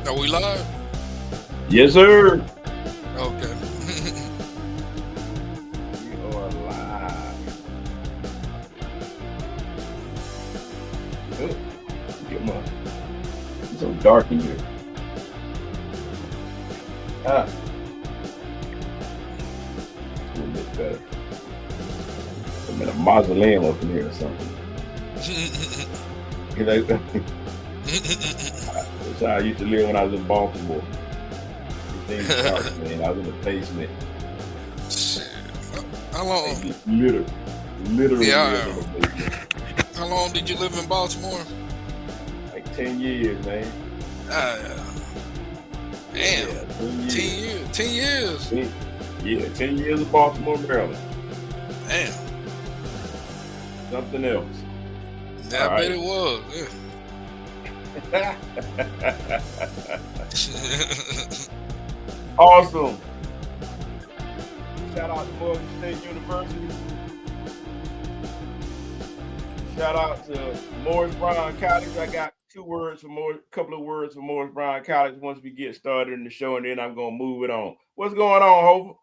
Are we live? Yes, sir. Okay. We are live. Oh, come on. It's so dark in here. Ah, it's a little bit better. I'm in a mausoleum up in here or something. You know, that's how I used to live when I was in Baltimore. Everything was dark, man. I was in the basement. Shit. How long? Literally Yeah. lived in the basement. How long did you live in Baltimore? Like 10 years, man. Damn. Yeah, 10 10 years. years. 10 years. 10 years of Baltimore, Maryland. Damn. Something else. I All bet right. it was. Yeah. Awesome. Shout out to Morgan State University. Shout out to Morris Brown College. I got couple of words for Morris Brown College once we get started in the show, and then I'm gonna move it on. What's going on, Hover?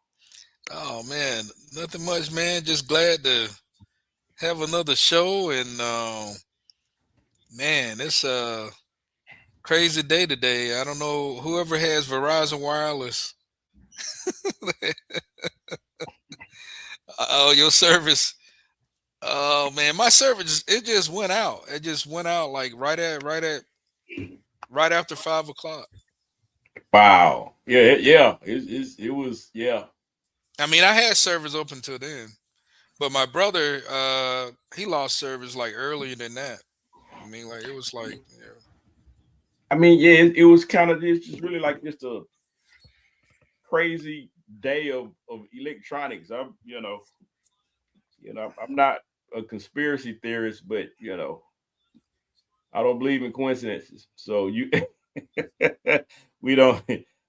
Oh, man. Nothing much, man. Just glad to have another show. And, man, it's a crazy day today. I don't know. Whoever has Verizon Wireless. Oh, your service. Oh man, my service it just went out. It just went out like right after 5 o'clock. Wow. Yeah. It was. I mean, I had service open till then, but my brother, he lost service like earlier than that. I mean, like it was like, yeah. I mean, yeah. It was kind of just really like just a crazy day of electronics. I'm not a conspiracy theorist, but I don't believe in coincidences. So we don't.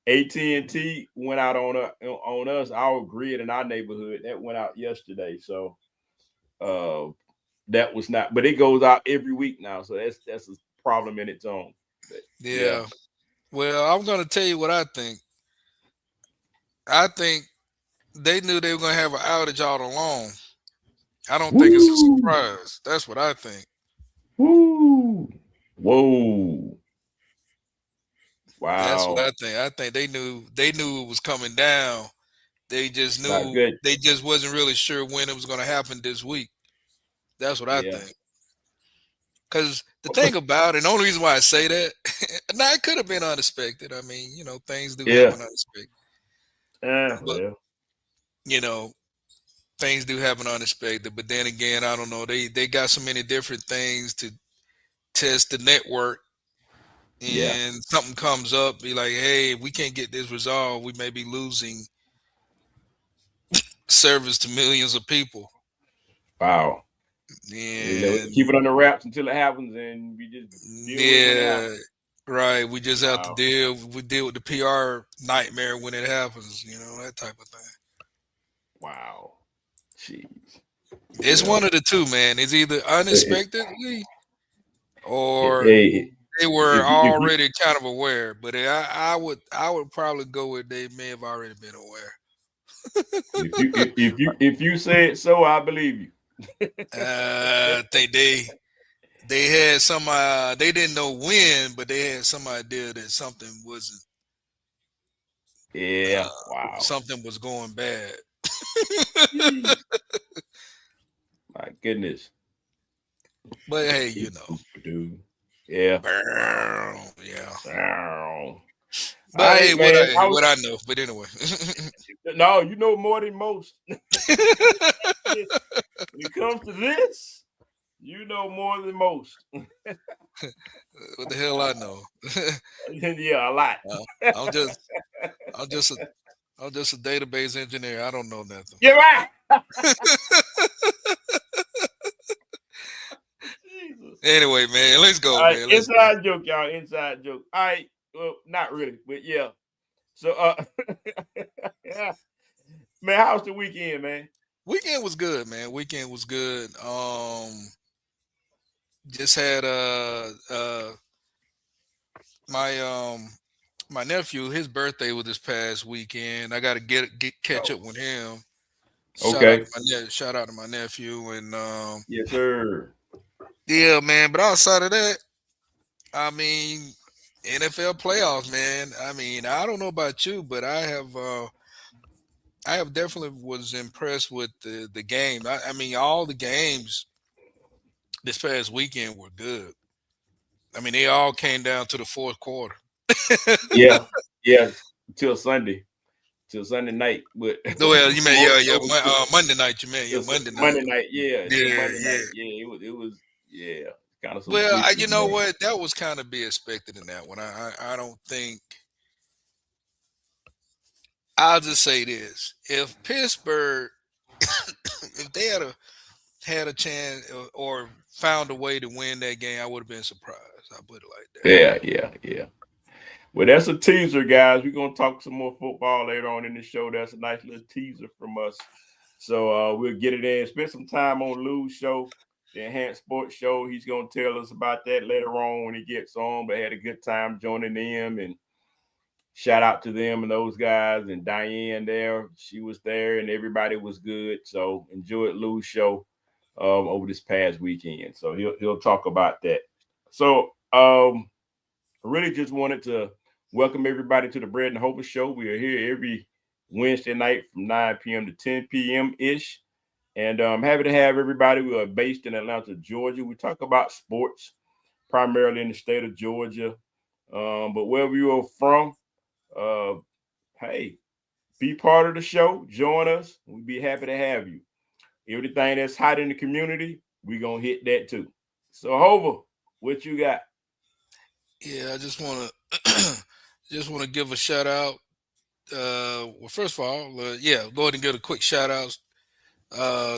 AT&T went out on us, our grid in our neighborhood. That went out yesterday. So that was not, but it goes out every week now. So that's a problem in its own. But, yeah. Yeah. Well, I'm gonna tell you what I think. I think they knew they were gonna have an outage all along. I don't think it's a Woo! surprise. That's what I think. Woo! Whoa! That's what Wow! I think. I think they knew it was coming down. They just Not knew good. they just wasn't really sure when it was going to happen this week. That's what I Yeah. think. Because the thing about it, and the only reason why I say that, now it could have been unexpected. I mean, things do Yeah. happen unexpected. But Well. you know, things do happen unexpected. But then again, I don't know. They got so many different things to test the network, Yeah. and something comes up, be like, hey, we can't get this resolved. We may be losing service to millions of people. Wow. And Keep it under wraps until it happens, and we just deal with it when it yeah, happens. right. We just have to Wow. deal with the PR nightmare when it happens, that type of thing. Wow. Jeez. It's Yeah. one of the two, man. It's either unexpectedly or Hey, they were if you already kind of aware. But I would probably go with they may have already been aware. if you say it so, I believe you. I think they had some they didn't know when, but they had some idea that something wasn't Yeah. Wow. something was going bad. Jeez. My goodness. But hey, Dude. Yeah. yeah. Wow. But All hey, right, man. what I know. But anyway, No, you know more than most. When it comes to this, you know more than most. what the hell I know? Yeah, a lot. I'm just I'm just a database engineer. I don't know nothing. You're right. Jesus. Anyway, man, let's go, All right, man. Let's go. inside joke, y'all. Inside joke. All right, well, not really, but yeah. So, yeah, man, how's the weekend, man? Weekend was good, man. Weekend was good. Just had my my nephew, his birthday was this past weekend. I got to get catch up Oh, with him. okay. Shout out to my nephew, and Yes, sir. yeah, man. But outside of that, I mean, NFL playoffs, man. I mean, I don't know about you, but I have definitely was impressed with the game. I mean, all the games this past weekend were good. I mean, they all came down to the fourth quarter. Yeah, yeah. Till Sunday, till Sunday night. But Well, you meant most yeah, of it Monday night. You meant till Monday night. Monday night. Yeah, till Yeah, Monday yeah. night. Yeah, it was yeah, kind of some Well, sleepers, you know man. what? That was kind of be expected in that one. I don't think. I'll just say this: if Pittsburgh, if they had a chance or found a way to win that game, I would have been surprised. I put it like that. Yeah, yeah, yeah. Well, that's a teaser, guys. We're gonna talk some more football later on in the show. That's a nice little teaser from us. So we'll get it in. Spend some time on Lou's show, the Enhanced Sports Show. He's gonna tell us about that later on when he gets on. But had a good time joining them, and shout out to them and those guys and Diane there. She was there and everybody was good. So enjoyed Lou's show over this past weekend. So he'll talk about that. So I really just wanted to welcome everybody to the Bread and Hope Show. We are here every Wednesday night from 9 p.m. to 10 p.m. ish. And I'm happy to have everybody. We are based in Atlanta, Georgia. We talk about sports primarily in the state of Georgia. But wherever you are from, uh, hey, be part of the show. Join us. We'd be happy to have you. Everything that's hot in the community, we're going to hit that too. So, Hova, what you got? Yeah, I just want to just want to give a shout out. Well, first of all, yeah, go ahead and give a quick shout out.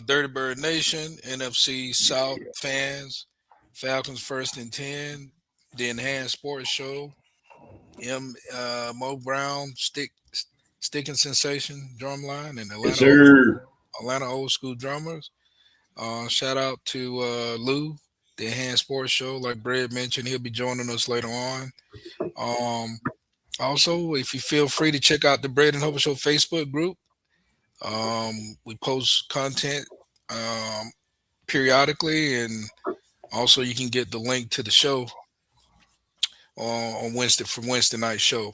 Dirty Bird Nation, NFC South Yeah. fans, Falcons first and 10, the Enhanced Sports Show, Mo Brown, Sticking Sensation Drumline, and Yes, sir. Atlanta Old School Drummers. Shout out to Lou, the Enhanced Sports Show. Like Brad mentioned, he'll be joining us later on. Um, Also, if you feel free to check out the Bread and Hope Show Facebook group, we post content um, periodically, and also you can get the link to the show on Wednesday from Wednesday night show.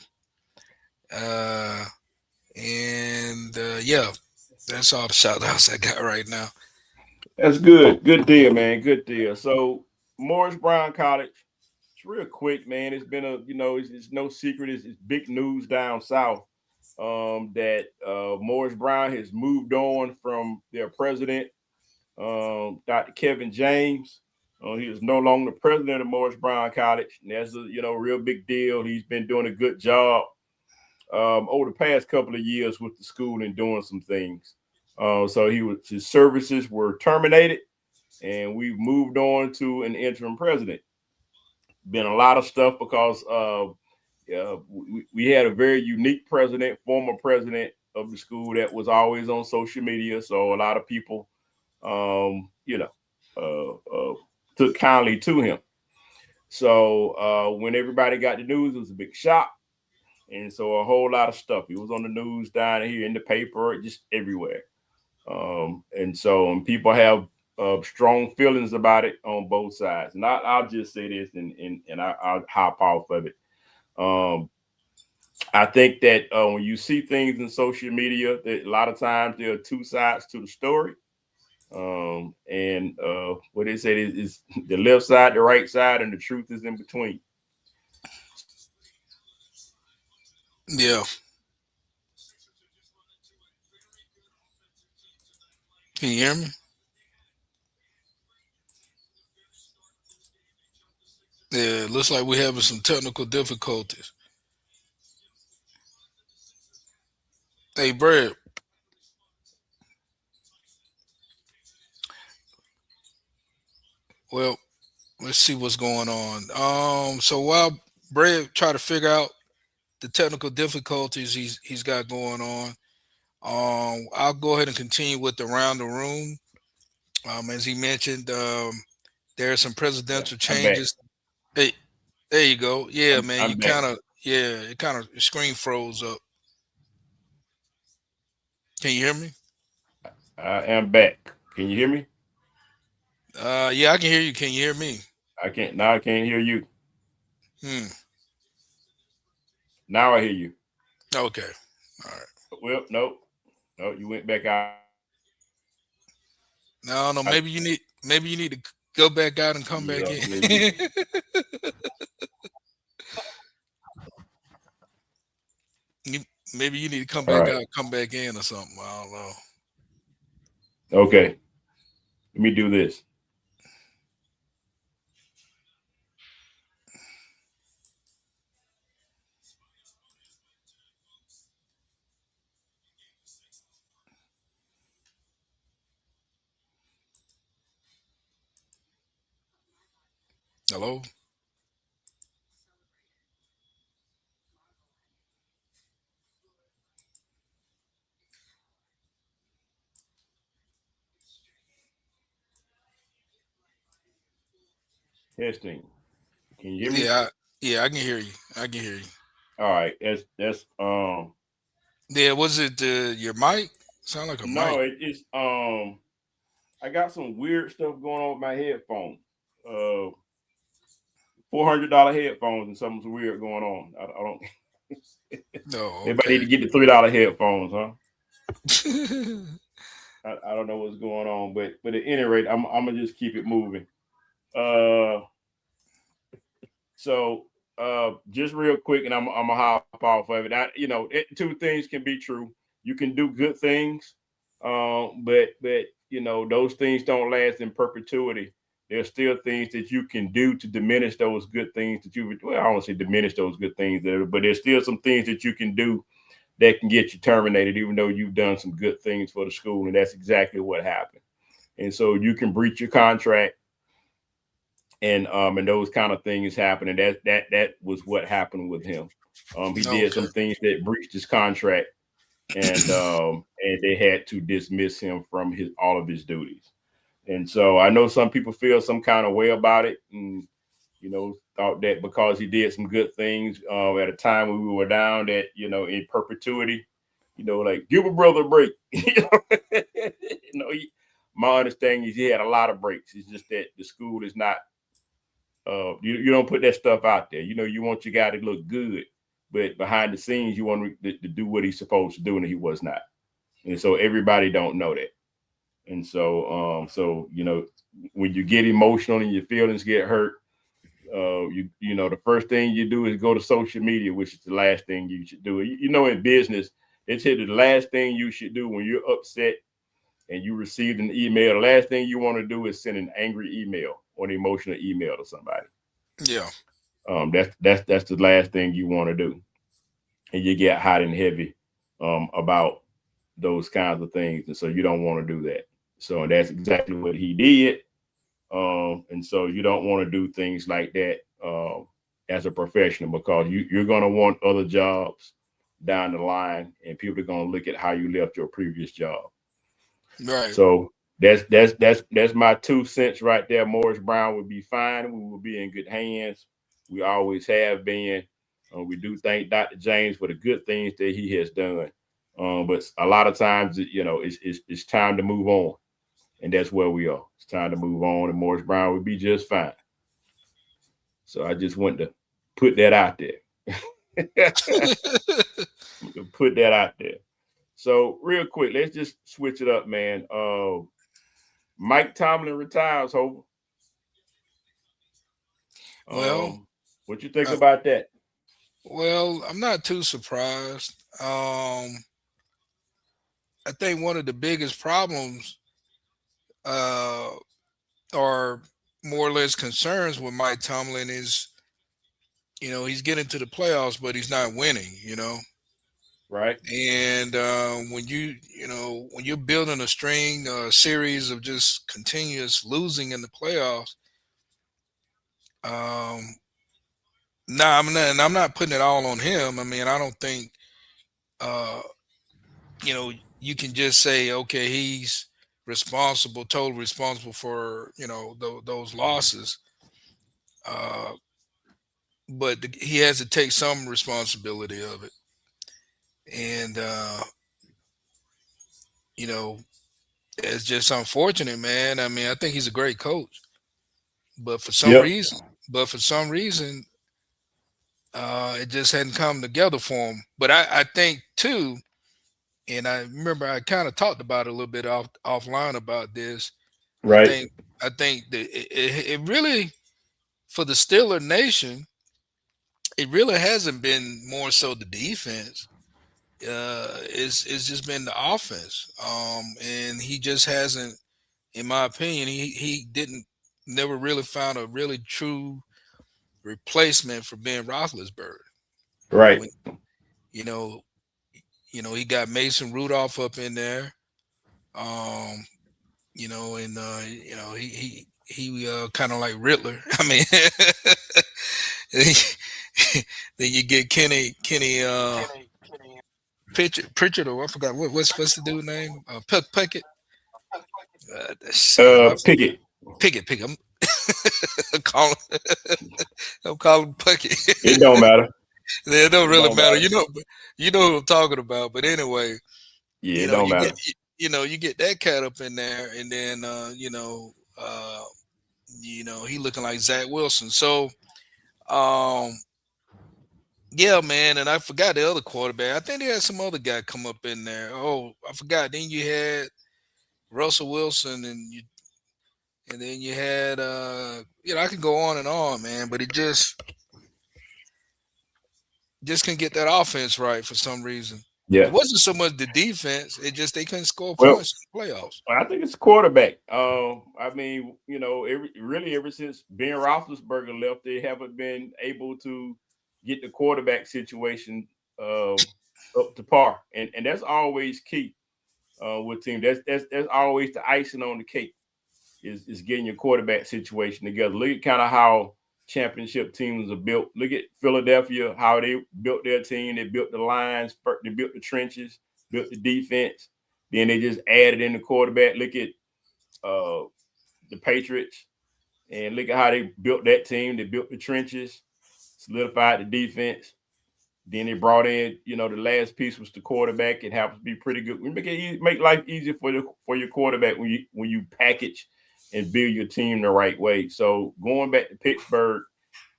Uh, and yeah, that's all the shout outs I got right now. That's good. Good deal, man. Good deal. So Morris Brown College, it's real quick, man. It's been it's no secret. It's big news down south that Morris Brown has moved on from their president, Dr. Kevin James. He is no longer the president of Morris Brown College. And that's a real big deal. He's been doing a good job over the past couple of years with the school and doing some things. So his services were terminated, and we've moved on to an interim president. Been a lot of stuff because we had a very unique president, former president of the school that was always on social media. So a lot of people, took kindly to him. So when everybody got the news, it was a big shock. And so a whole lot of stuff. He was on the news down here in the paper, just everywhere. And people have strong feelings about it on both sides. And I'll just say this, and I'll hop off of it. Um, I think that when you see things in social media, that a lot of times there are two sides to the story. And what they say is the left side, the right side, and the truth is in between. Yeah, can you hear me? Yeah, it looks like we're having some technical difficulties. Hey, Brad. Well, let's see what's going on. So while Brad try to figure out the technical difficulties he's got going on, I'll go ahead and continue with the round the room. As he mentioned, there are some Yeah, presidential I'm back. changes. Hey, there you go. Yeah, man, I'm back. Yeah, it kind of screen froze up. Can you hear me? I am back. Can you hear me? Yeah, I can hear you. Can you hear me? I can't. Now I can't hear you. Hmm. Now I hear you. Okay. All right. Well, no, no, you went back out again. No, no. Maybe you need to go back out and come back Yeah, in. maybe. You, maybe you need to come All back right. out, come back in, or something. I don't know. Okay. Let me do this. Hello. Testing. Can you hear me? Yeah, yeah. I can hear you. I can hear you. All right. That's. Yeah. Was it your mic? Sound like a No, mic. it's I got some weird stuff going on with my headphones. Uh, $400 headphones and something's weird going on. I don't. No. Everybody need Okay. to get the $3 headphones, huh? I don't know what's going on, but at any rate, I'm gonna just keep it moving. Uh, so just real quick, and I'm gonna hop off of it. Two things can be true. You can do good things, but those things don't last in perpetuity. There's still things that you can do to diminish those good things that you. Well, I don't want to say diminish those good things, but there's still some things that you can do that can get you terminated, even though you've done some good things for the school, and that's exactly what happened. And so you can breach your contract, and those kind of things happen, and that was what happened with him. He did Okay. some things that breached his contract, and they had to dismiss him from his all of his duties. And so I know some people feel some kind of way about it, and thought that because he did some good things at a time when we were down, that in perpetuity, like give a brother a break. My understanding is he had a lot of breaks. It's just that the school is not. You don't put that stuff out there. You want your guy to look good, but behind the scenes, you want to do what he's supposed to do, and he was not. And so everybody don't know that. And so when you get emotional and your feelings get hurt, the first thing you do is go to social media, which is the last thing you should do. In business, it's the last thing you should do when you're upset and you received an email. The last thing you want to do is send an angry email or an emotional email to somebody. Yeah. That's the last thing you want to do, and you get hot and heavy about those kinds of things, and so you don't want to do that. So that's exactly what he did, and so you don't want to do things like that as a professional, because you're going to want other jobs down the line, and people are going to look at how you left your previous job. Right. So that's my 2 cents right there. Morris Brown would be fine. We will be in good hands. We always have been. We do thank Dr. James for the good things that he has done. But a lot of times, it's time to move on, and that's where we are. It's time to move on, and Morris Brown would be just fine. So I just want to put that out there. Put that out there. So real quick, let's just switch it up, man. Mike Tomlin retires, Hope. well, What you think uh, about that? I'm not too surprised. I think one of the biggest problems, uh, or more or less concerns with Mike Tomlin is, he's getting to the playoffs, but he's not winning. Right? And when you're building a string, a series of just continuous losing in the playoffs, um, I'm not putting it all on him. I mean, I don't think, uh, you know, you can just say, okay, he's responsible, totally responsible for, those losses. Uh, but he has to take some responsibility of it. And you know, it's just unfortunate, man. I mean, I think he's a great coach, but for some Yep. reason, but for some reason, it just hadn't come together for him. But I think too, and I remember I kind of talked about it a little bit offline about this. I Right. think I think that it really for the Steeler Nation, it really hasn't been more so the defense. It's just been the offense. And he just hasn't, in my opinion, he didn't never really found a really true replacement for Ben Roethlisberger. Right. When you know, he got Mason Rudolph up in there. Um, and he kind of like Riddler. I mean, then you get Kenny Pritchard, or I forgot what's the dude name? Puckett. Shit, Pickett. Pickett. I'm calling, I'm calling Puckett. It don't matter. It don't It really don't matter. matter. You know who I'm talking about. But anyway, Yeah, it don't you get matter. you get that cat up in there, and then he looking like Zach Wilson. So um, yeah, man, and I forgot the other quarterback. I think they had some other guy come up in there. Oh, I forgot. Then you had Russell Wilson, and then you had I can go on, man, but it just couldn't get that offense right for some reason. It Yeah. wasn't so much the defense; it just they couldn't score Well, points in the playoffs. I think it's quarterback. I mean, ever since Ben Roethlisberger left, they haven't been able to get the quarterback situation up to par, and that's always key with team. That's always the icing on the cake is getting your quarterback situation together. Look at kind of how championship teams are built. Look at Philadelphia, how they built their team. They built the lines, they built the trenches, built the defense. Then they just added in the quarterback. Look at uh, the Patriots and look at how they built that team. They built the trenches, solidified the defense. Then they brought in, the last piece was the quarterback. It happens to be pretty good. We make life easier for your quarterback when you package and build your team the right way. So going back to Pittsburgh,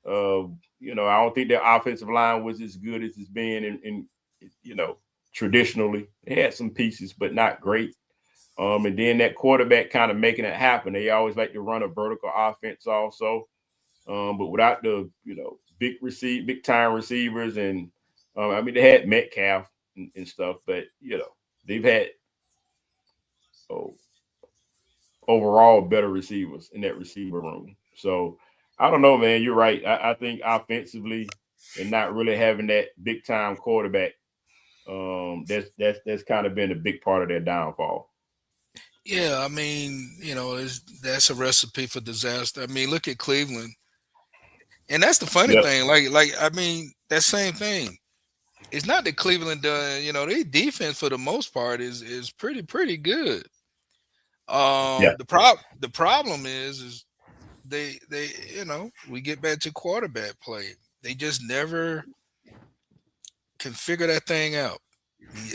I don't think their offensive line was as good as it's been in traditionally. They had some pieces, but not great. And then that quarterback kind of making it happen. They always like to run a vertical offense also. But without the big time receivers, and I mean they had Metcalf and stuff, but they've had oh, overall better receivers in that receiver room. So I don't know, man. You're right. I think offensively and not really having that big time quarterback, that's kind of been a big part of their downfall. Yeah, I mean, that's a recipe for disaster. I mean, look at Cleveland, and that's the funny Yep. thing. I mean, that same thing. It's not that Cleveland done. Their defense for the most part is pretty good. Yeah. The problem is they we get back to quarterback play. They just never can figure that thing out.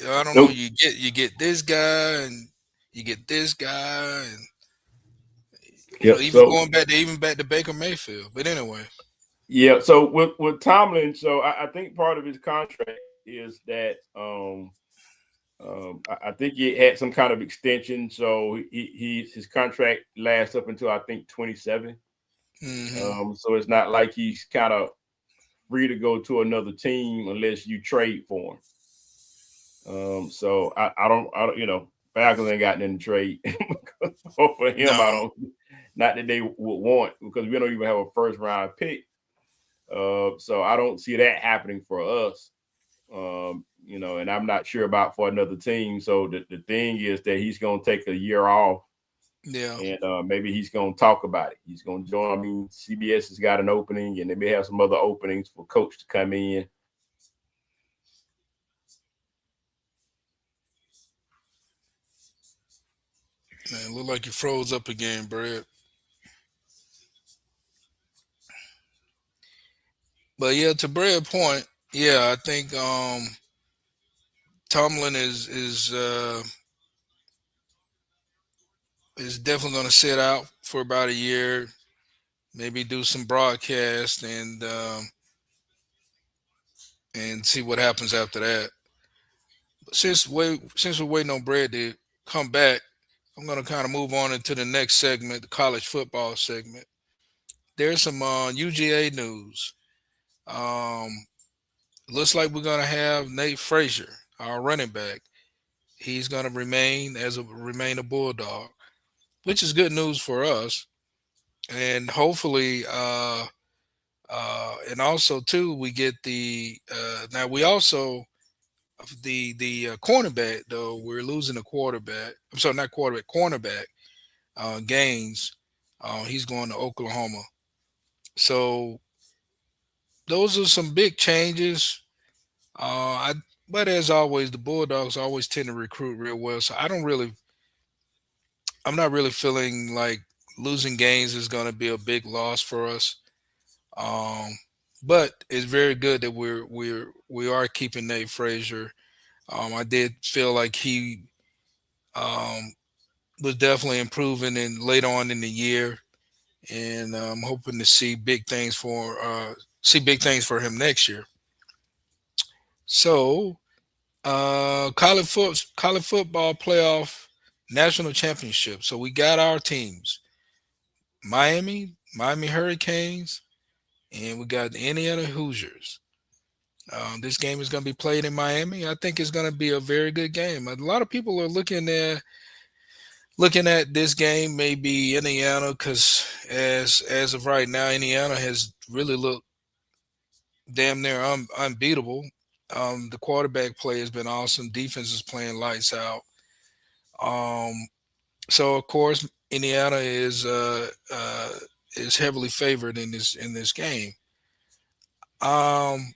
I don't know. Nope. You get this guy and you get this guy, and Yep. even So going back to Baker Mayfield. But anyway, yeah. So with Tomlin, so I think part of his contract is that I think he had some kind of extension, so his contract lasts up until I think 27. hmm So it's not like he's kind of free to go to another team unless you trade for him. So I don't. Falcons ain't got nothing to trade for him. I no, don't. Not that they would want because we don't even have a first round pick. So I don't see that happening for us. And I'm not sure about for another team. So the thing is that he's going to take a year off yeah, and maybe he's going to talk about it. He's going to join. I mean, CBS has got an opening and they may have some other openings for coach to come in. man, look like you froze up again, Brad. But yeah, to Bread point, yeah, I think Tomlin is definitely going to sit out for about a year, maybe do some broadcast and see what happens after that. But since we're waiting on Bread to come back, I'm going to kind of move on into the next segment, the college football segment. There's some UGA news. Um, Looks like we're going to have Nate Frazier, our running back. He's going to remain a Bulldog, which is good news for us. And hopefully, and also too, we get the now we also the cornerback though we're losing a quarterback. I'm sorry, not quarterback, cornerback. Gaines, he's going to Oklahoma. So those are some big changes. I but as always, the Bulldogs always tend to recruit real well. So I'm not really feeling like losing games is going to be a big loss for us. Um, but it's very good that we are keeping Nate Frazier. I did feel like he um, was definitely improving in later on in the year, and I'm hoping to see big things for him next year. So, college football playoff national championship. So we got our teams: Miami Hurricanes, and we got the Indiana Hoosiers. This game is going to be played in Miami. I think it's going to be a very good game. A lot of people are looking at this game, maybe Indiana, because as of right now, Indiana has really looked damn near unbeatable. The quarterback play has been awesome. Defense is playing lights out. Um, so of course, Indiana is heavily favored in this game. Um,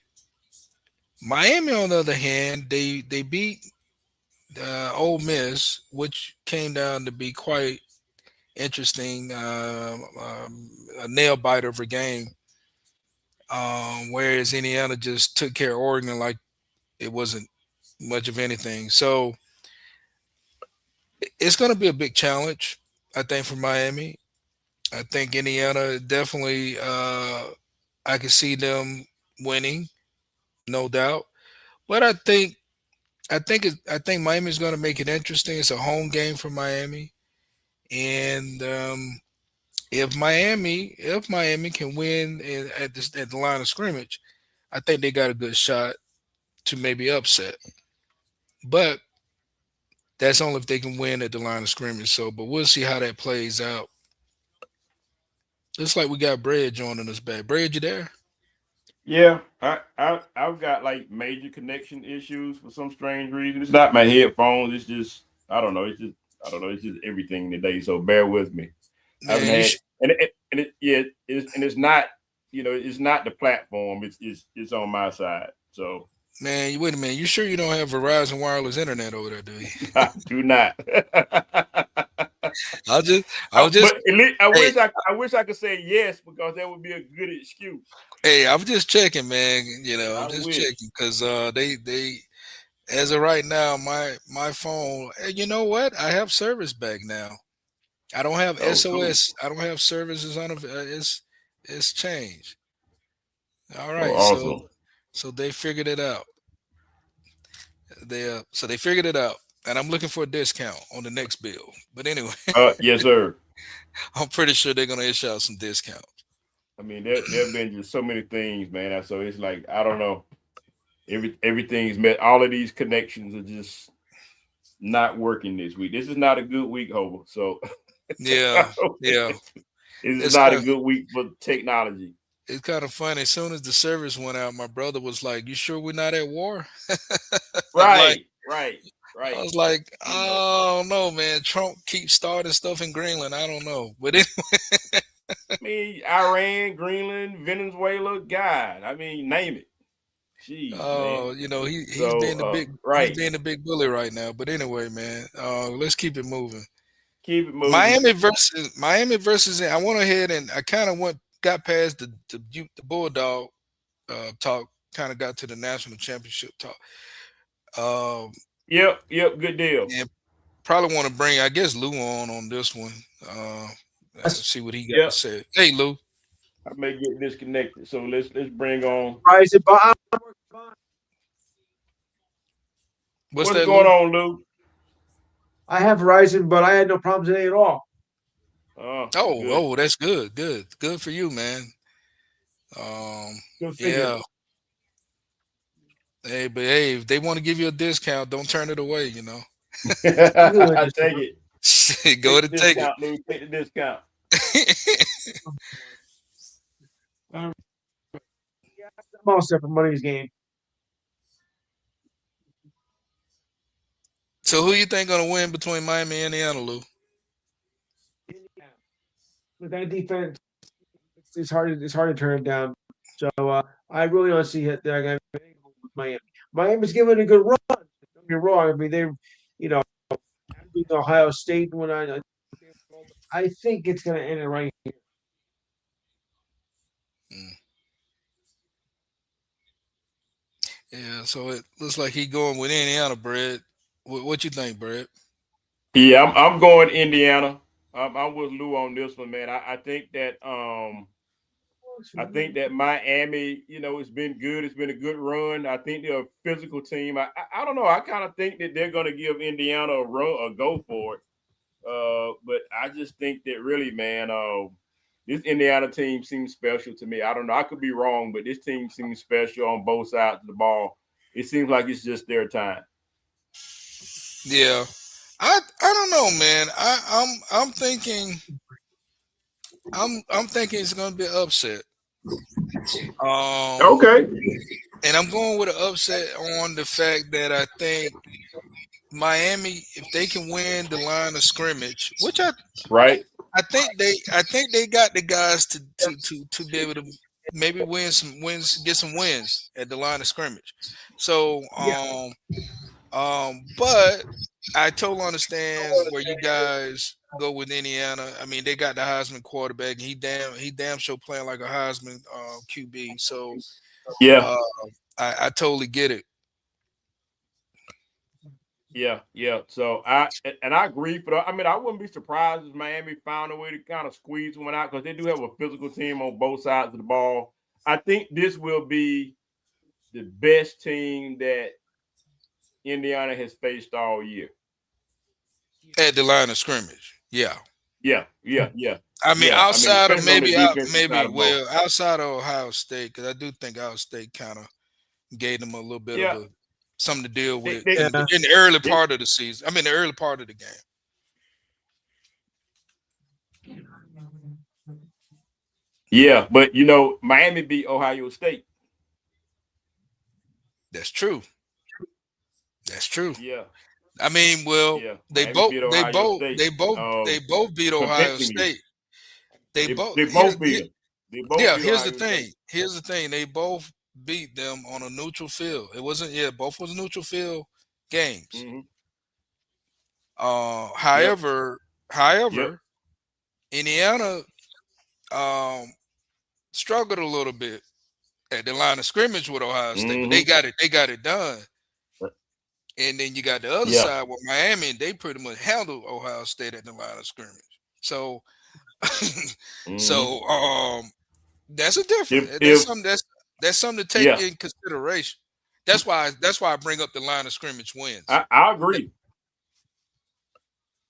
Miami, on the other hand, they beat Ole Miss, which came down to be quite interesting, a nail biter of a game. Whereas Indiana just took care of Oregon like it wasn't much of anything. So it's going to be a big challenge, I think, for Miami. I think Indiana definitely, I can see them winning, no doubt. But I think Miami's going to make it interesting. It's a home game for Miami, and if Miami can win at the line of scrimmage, I think they got a good shot to maybe upset. But that's only if they can win at the line of scrimmage. So, but we'll see how that plays out. Looks like we got Bread joining us back. Bread, you there? Yeah, I've got like major connection issues for some strange reason. It's not my headphones. It's just I don't know. It's just I don't know. It's just everything today. So bear with me. I haven't Man, had yeah it's not it's not the platform. It's on my side. So wait a minute. You sure you don't have Verizon wireless internet over there, do you? I do not. I'll just, I'll just, But at least hey, I wish I could say yes because that would be a good excuse. hey, I'm just checking, man. I'm I just wish. checking because they as of right now, my phone. You know what? I have service back now. I don't have Oh, cool. SOS. I don't have services on. It's changed. All Oh, right, awesome. so they figured it out. They figured it out, and I'm looking for a discount on the next bill. But anyway, Yes, sir. I'm pretty sure they're gonna issue out some discounts. I mean, there have been just so many things, man. So it's like I don't know. Everything's met. All of these connections are just not working this week. This is not a good week, Hobo. So Yeah, yeah. it's It's not a kind of good week for technology. it's kind of funny. As soon as the service went out, my brother was like, "You sure we're not at war?" I'm like, Right, right, I right. was like, You know, "Oh no, man! Trump keeps starting stuff in Greenland. I don't know, but I mean, Iran, Greenland, Venezuela, God. I mean, name it. Jeez, man. he's being the So, he's right. being the big bully right now. But anyway, man, let's keep it moving. Keep it moving. Miami versus. I went ahead and I kind of got past the Bulldog. talk. Kind of got to the national championship talk. Um, Yep. Good deal. and probably want to bring, I guess, Lou on this one. Uh, That's see what he got to Yep. say. Hey, Lou, I may get disconnected. So let's bring on Rising, but what's what's that, going Lou? on, Lou? I have Verizon, but I had no problems today at all. Good. That's good, good for you, man. Um, Go figure. yeah. Hey, but hey, if they want to give you a discount, don't turn it away. I'm gonna I just take it. Go Take to the take it. discount, Lou. Take the discount. I'm all set for Monday's game. So who you think gonna win between Miami and Indiana, Lou? With that defense, it's hard to turn it down. So I really don't see it. They're going to with Miami. Miami's giving it a good run. Don't get me wrong. I mean, you know, beat Ohio State when I think it's going to end it right here. Mm. Yeah, so it looks like he going with Indiana, Brett. What you think, Brett? Yeah, I'm going Indiana. I'm with Lou on this one, man. I think that Miami, it's been good. It's been a good run. I think they're a physical team. I don't know. I kind of think that they're going to give Indiana a go for it. But I just think that really, man, this Indiana team seems special to me. I don't know. I could be wrong, but this team seems special on both sides of the ball. It seems like it's just their time. Yeah, I don't know, man. I'm thinking I'm thinking it's gonna be an upset. Um, Okay. and I'm going with an upset on the fact that I think Miami, if they can win the line of scrimmage, which Right. I think they got the guys to be able to maybe win some wins, get some wins at the line of scrimmage. So Yeah, but I totally understand where you guys go with Indiana. I mean, they got the Heisman quarterback. He damn sure playing like a Heisman QB. So Yeah. uh, I totally get it. Yeah. So I agree. But I mean, I wouldn't be surprised if Miami found a way to kind of squeeze one out because they do have a physical team on both sides of the ball. I think this will be the best team that Indiana has faced all year. At the line of scrimmage. Yeah. Yeah. I mean, I mean, outside of especially on the defensive side maybe of the ball. outside of Ohio State, because I do think Ohio State kind of gave them a little bit of Yeah. a something to deal They, with they, yeah. in the early they, part of the season. I mean, the early part of the game. yeah, but Miami beat Ohio State. That's true. That's true. Yeah. I mean, well, Yeah. Miami beat Ohio State. they both beat Ohio Convincingly. State. They both They here, both beat them. They both yeah. beat Here's the Ohio thing. State. Here's the thing. They both beat them on a neutral field. It wasn't. Yeah, both was neutral field games. Hmm. Uh, Yep. however, Yep. however, Indiana um struggled a little bit at the line of scrimmage with Ohio State, but Hmm. they got it done. And then you got the other Yeah. side with Miami, and they pretty much handled Ohio State at the line of scrimmage. So, Hmm. so that's a different. That's If something that's something to take yeah, in consideration. That's why I bring up the line of scrimmage wins. I agree.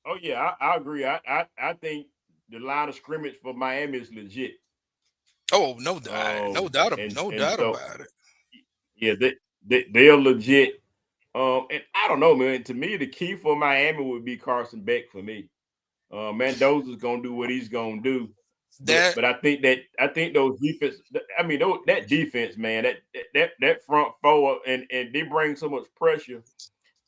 Oh yeah, I agree. I think the line of scrimmage for Miami is legit. Oh, no doubt, no And doubt so about it. yeah, they're legit. And I don't know, man. To me, the key for Miami would be Carson Beck for me. Mendoza's gonna do what he's gonna do, That but I think those defense. I mean, that defense, man, that front four, and they bring so much pressure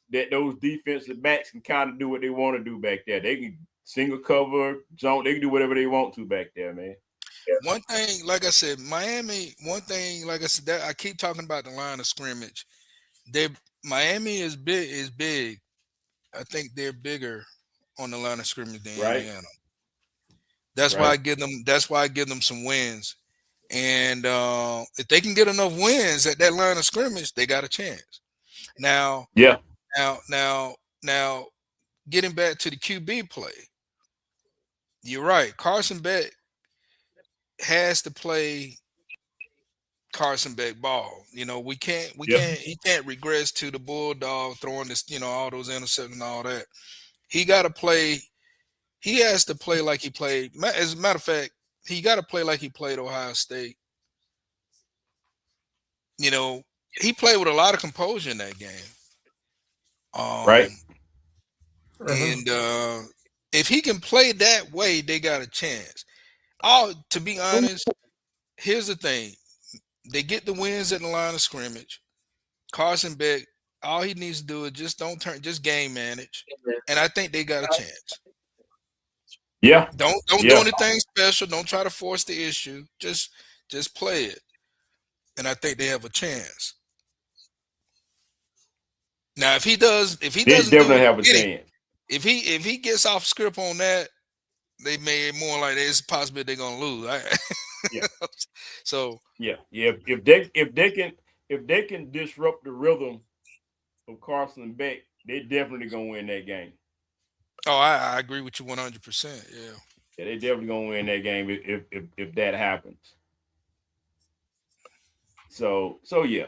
that those defensive backs can kind of do what they want to do back there. They can single cover, zone. They can do whatever they want to back there, man. one thing, like I said, Miami. One thing, like I said, that I keep talking about the line of scrimmage. They Miami is big. Is big. I think they're bigger on the line of scrimmage than Right, Indiana. That's why I right. give them. That's why I give them some wins. And if they can get enough wins at that line of scrimmage, they got a chance. Now, Yeah. now, getting back to the QB play, you're right. Carson Beck has to play Carson Beck ball. Yeah. He can't regress to the bulldog throwing this, all those interceptions and all that. He got to play. He has to play like he played. As a matter of fact, he got to play like he played Ohio State. He played with a lot of composure in that game. Right. And if he can play that way, they got a chance. To be honest, here's the thing: they get the wins at the line of scrimmage. Carson Beck, all he needs to do is just game manage, and I think they got a chance. Yeah. Don't do Yeah. anything special. Don't try to force the issue. Just play it, and I think they have a chance. Now, if he They doesn't do definitely it, have a chance. if he gets off script on that, they may more like there's a possibility they're gonna lose. Yeah. So Yeah. If they can disrupt the rhythm of Carson Beck, they definitely gonna win that game. I agree with you 100%. Yeah. Yeah, they definitely gonna win that game if that happens. So yeah,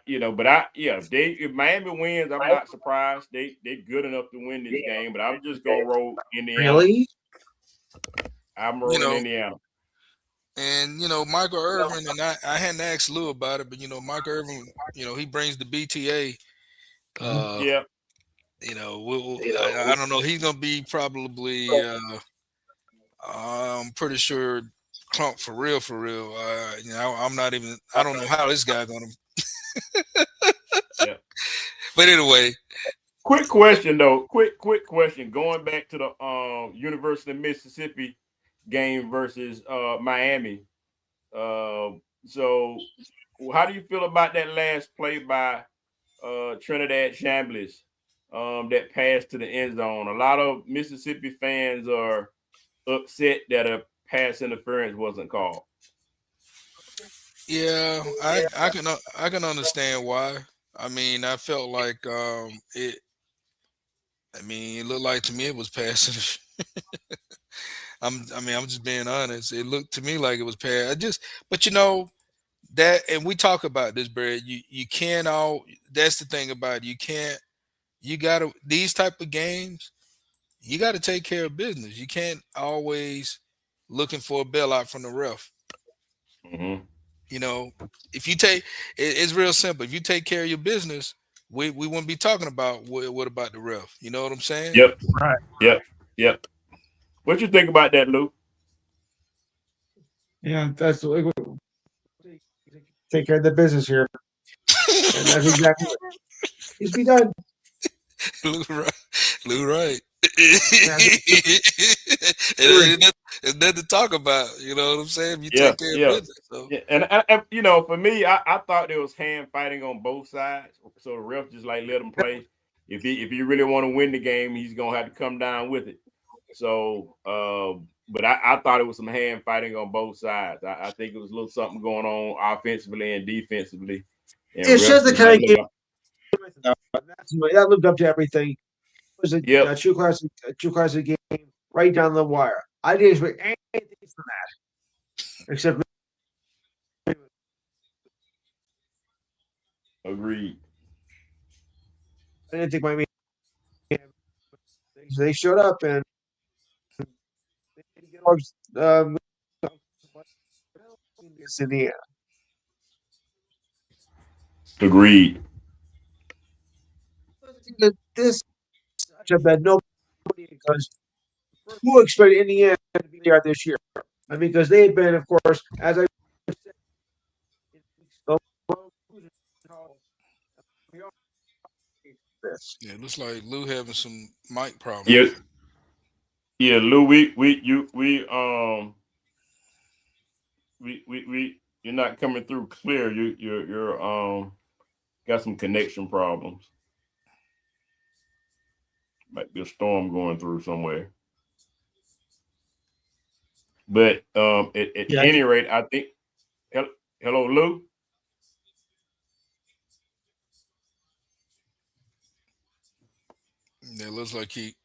if Miami wins, I'm not surprised. They good enough to win this game, but I'm just gonna roll Indiana. Really? I'm rolling Indiana. And Michael Irvin, and I hadn't asked Lou about it, but Michael Irvin, he brings the BTA. Yeah. I don't know. He's gonna be probably. I'm pretty sure Clump for real, for real. I'm not even. I don't know how this guy gonna. Yeah. But anyway, Quick question though. Quick question. Going back to the University of Mississippi game versus Miami. So how do you feel about that last play by Trinidad Chambliss that passed to the end zone? A lot of Mississippi fans are upset that a pass interference wasn't called. yeah, I can understand why. I mean, I felt like it. I mean, it looked like to me it was passing. I'm just being honest. It looked to me like it was passed. But that, and we talk about this, Brad. You can't all. That's the thing about it. You can't. You gotta these type of games. You got to take care of business. You can't always looking for a bailout from the ref. Mm-hmm. If you it's real simple. If you take care of your business, we wouldn't be talking about what about the ref. You know what I'm saying? Yep. Right. Yep. What you think about that, Lou? Yeah, that's take care of the business here, and that's exactly what needs to be done. Lou right. Lou right. Yeah, It's nothing to talk about. You know what I'm saying? If you Yeah, take care of yeah. business. So. Yeah, and for me, I thought there was hand fighting on both sides. So the ref just like let him play. If he really want to win the game, he's gonna have to come down with it. So, but I thought it was some hand fighting on both sides. I think it was a little something going on offensively and defensively. And it's just refs the just kind like of game look, that lived up to everything. It was yep, a true classic game, right down the wire. I didn't expect anything from that, except agreed. I didn't think Miami. They showed up and they didn't get in the end. Agreed. This such a bad nobody because who expected Indiana to be there this year? I mean, because they had been, of course, as I said, this. Yeah, it looks like Lou having some mic Yeah, problems. yeah, Lou. You're not coming through clear. You're got some connection problems. Might be a storm going through somewhere. But at Yeah, any rate, I think Hello, Lou. It looks like he.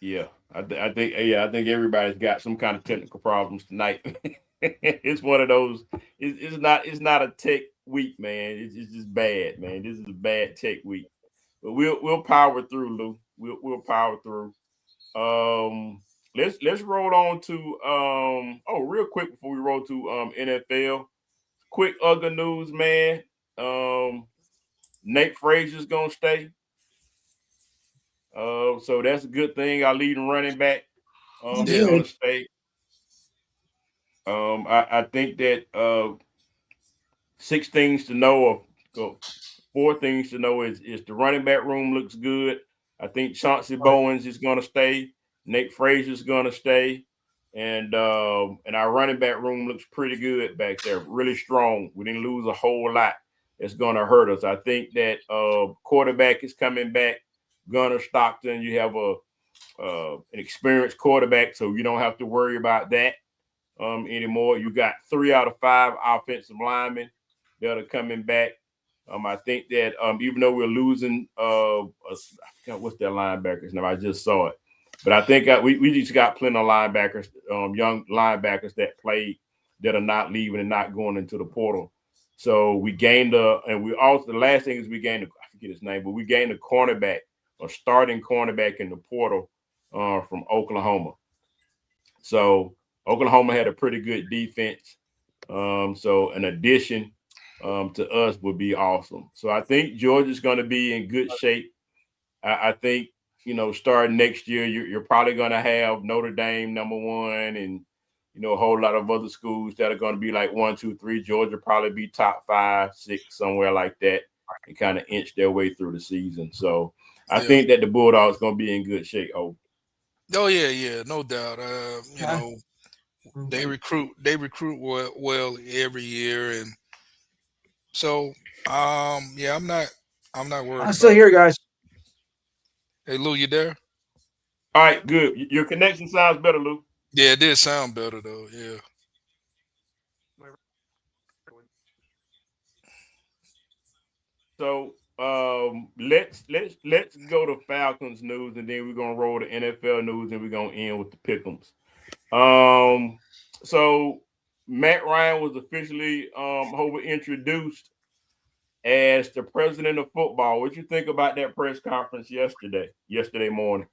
Yeah, I think everybody's got some kind of technical problems tonight. It's one of those. It's not a tech week, man. It's just bad, man. This is a bad tech week, but we'll power through, Lou. We'll power through. Um, let's roll on to real quick before we roll to NFL. Quick other news, man. Um, Nate Frazier's gonna stay. So that's a good thing. Our leading running back is Yeah. going to stay. I think that six things to know, or four things to know is the running back room looks good. I think Chauncey Bowens is going to stay. Nate Frazier's going to stay. And our running back room looks pretty good back there, really strong. We didn't lose a whole lot. It's going to hurt us. I think that quarterback is coming back. Gunnar Stockton, you have an experienced quarterback, so you don't have to worry about that anymore. You got 3 out of 5 offensive linemen that are coming back. I think that even though we're losing, I forgot what's their linebackers name. I just saw it, but I think we just got plenty of linebackers, young linebackers that played that are not leaving and not going into the portal. So we gained and we also the last thing is we gained I forget his name, but we gained a cornerback, a starting cornerback in the portal from Oklahoma. So Oklahoma had a pretty good defense. So an addition to us would be awesome. So I think Georgia's going to be in good shape. I think, starting next year, you're probably going to have Notre Dame #1 and, a whole lot of other schools that are going to be like 1, 2, 3. Georgia probably be top 5, 6, somewhere like that, and kind of inch their way through the season. So I think that the Bulldogs going to be in good shape. Oh yeah, no doubt. They recruit well every year, and so yeah, I'm not worried. I'm still here, guys. Hey Lou, you there? All right, good. Your connection sounds better, Lou. Yeah, it did sound better though. Yeah. So let's go to Falcons news, and then we're gonna roll to NFL news, and we're gonna end with the pick'ems. So Matt Ryan was officially introduced as the president of football. What you think about that press conference yesterday morning?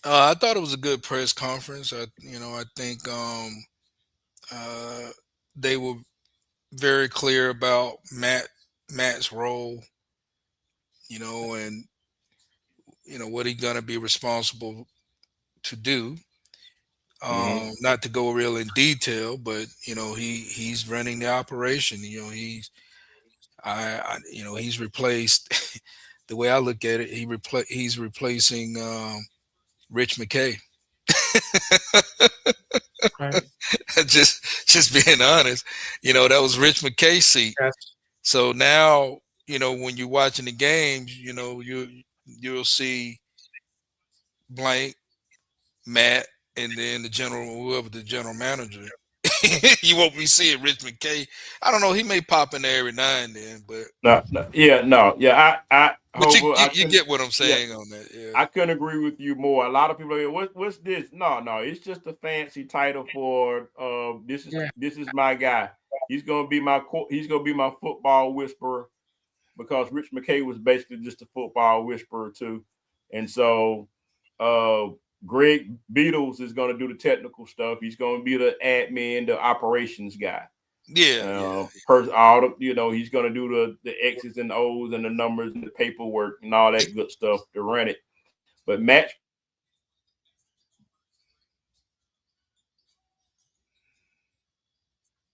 I thought it was a good press conference. I think they were very clear about Matt's role, and what he's gonna be responsible to do. Not to go real in detail, but he's running the operation. He's replaced. The way I look at it, he's replacing Rich McKay. Right. just being honest, that was Rich McKay's seat. Yes. So now, when you're watching the games, you'll see blank Matt and then whoever the general manager. You won't be seeing Rich McKay. I don't know. He may pop in there every now and then, but you get what I'm saying on that. Yeah, I couldn't agree with you more. A lot of people are like, what's this? No, it's just a fancy title for this is my guy. He's gonna be my football whisperer, because Rich McKay was basically just a football whisperer too, and so Greg Beatles is going to do the technical stuff. He's going to be the admin, the operations guy. He's going to do the X's and O's and the numbers and the paperwork and all that good stuff to run it. But Matt,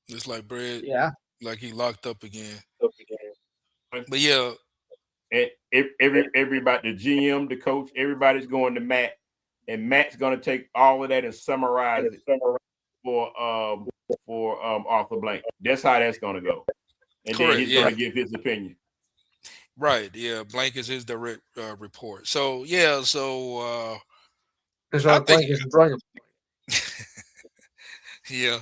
it's like Brad. Yeah. Like he locked up again. But yeah, and everybody, the GM, the coach, everybody's going to Matt, and Matt's going to take all of that and summarize it for Arthur Blank. That's how that's going to go, and then he's going to give his opinion. Right. Yeah. Blank is his direct report. So yeah. So that's why Blank is running. Yeah.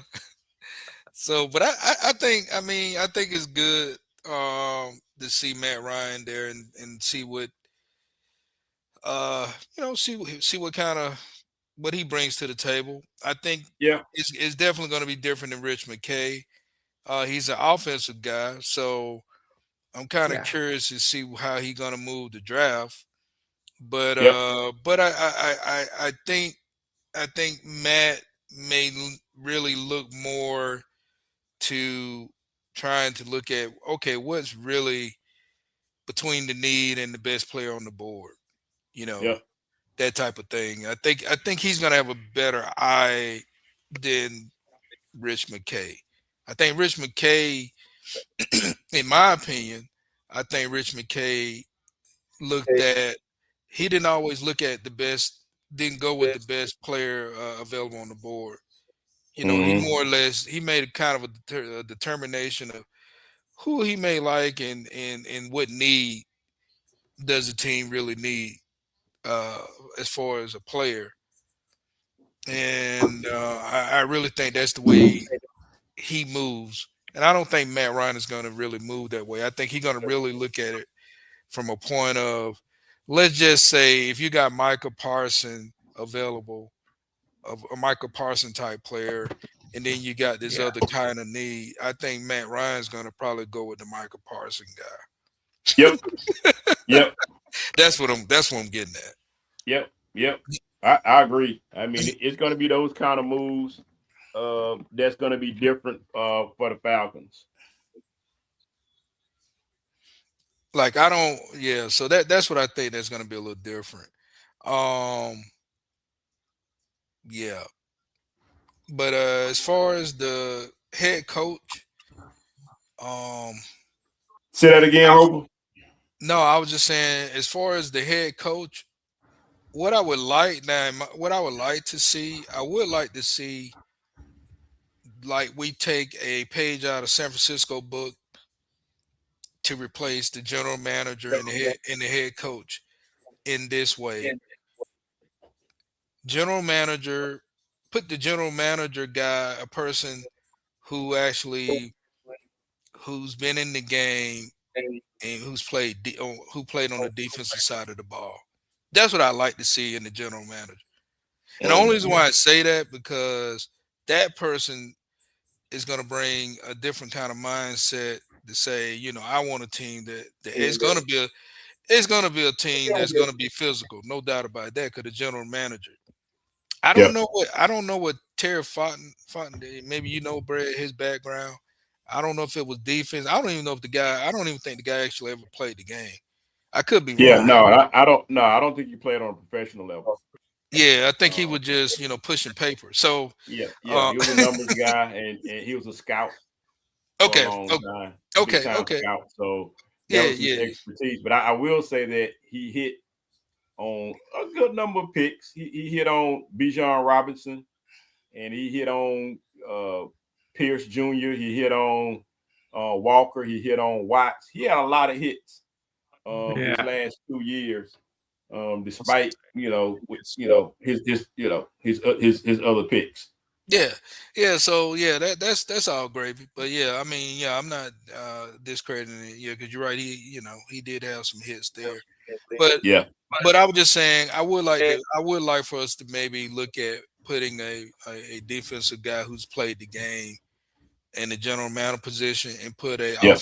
So, but I think I think it's good to see Matt Ryan there and see what see what kind of what he brings to the table. I think Yeah, it's definitely going to be different than Rich McKay. He's an offensive guy, so I'm kind of Yeah, curious to see how he's going to move the draft. But yep, I think Matt may really look more to trying to look at okay, what's really between the need and the best player on the board. You know, yep, that type of thing. I think he's gonna have a better eye than Rich McKay. I think Rich McKay, in my opinion, I think Rich McKay looked at he didn't always look at the best, didn't go with the best player available on the board. You know, he mm-hmm. more or less he made a kind of a determination of who he may like and what need does the team really need uh, as far as a player. And I really think that's the way he moves. And I don't think Matt Ryan is going to really move that way. I think he's going to really look at it from a point of, let's just say, if you got Michael Parson available, of a Michael Parson type player, and then you got this yeah. other kind of need, I think Matt Ryan's going to probably go with the Michael Parson guy. Yep, yep, That's what I'm getting at. yep, yep. I agree. I mean, it's going to be those kind of moves. That's going to be different for the Falcons. Like I don't, yeah. So that's what I think that's going to be a little different. Um, yeah. But as far as the head coach, um, Say that again, Hope. no, I was just saying as far as the head coach, what I would like now, what I would like to see, I would like to see like we take a page out of San Francisco book to replace the general manager and the head coach in this way. General manager, put the general manager guy, a person who actually who's been in the game and who played on the defensive side of the ball. That's what I like to see in the general manager. And the only reason Mm-hmm. why I say that because that person is going to bring a different kind of mindset to say, you know, I want a team that it's going to be a team that's going to be physical, no doubt about that. Because the general manager, Yep. I don't know what Terry Fonten did. Maybe you know Brad his background. I don't know if it was defense. I don't even know if the guy. I don't even think the guy actually ever played the game. I could be Yeah. wrong. No, I don't. No, I don't think you played on a professional level. Yeah, I think he Uh, was just pushing paper. So yeah, yeah. uh, He was a numbers guy, and he was a scout for a okay, long time, big okay, time okay, scout. So that yeah, was his yeah, expertise. But I will say that he hit on a good number of picks. He hit on Bijan Robinson, and he hit on Pierce Jr. He hit on Walker. He hit on Watts. He had a lot of hits his Yeah. last 2 years, despite his other picks. yeah, yeah. So yeah, that's all gravy. But yeah, I mean, yeah, I'm not discrediting it. Yeah, because you're right. He did have some hits there. But Yeah, I was just saying I would like for us to maybe look at putting a defensive guy who's played the game in the general manager position and yeah,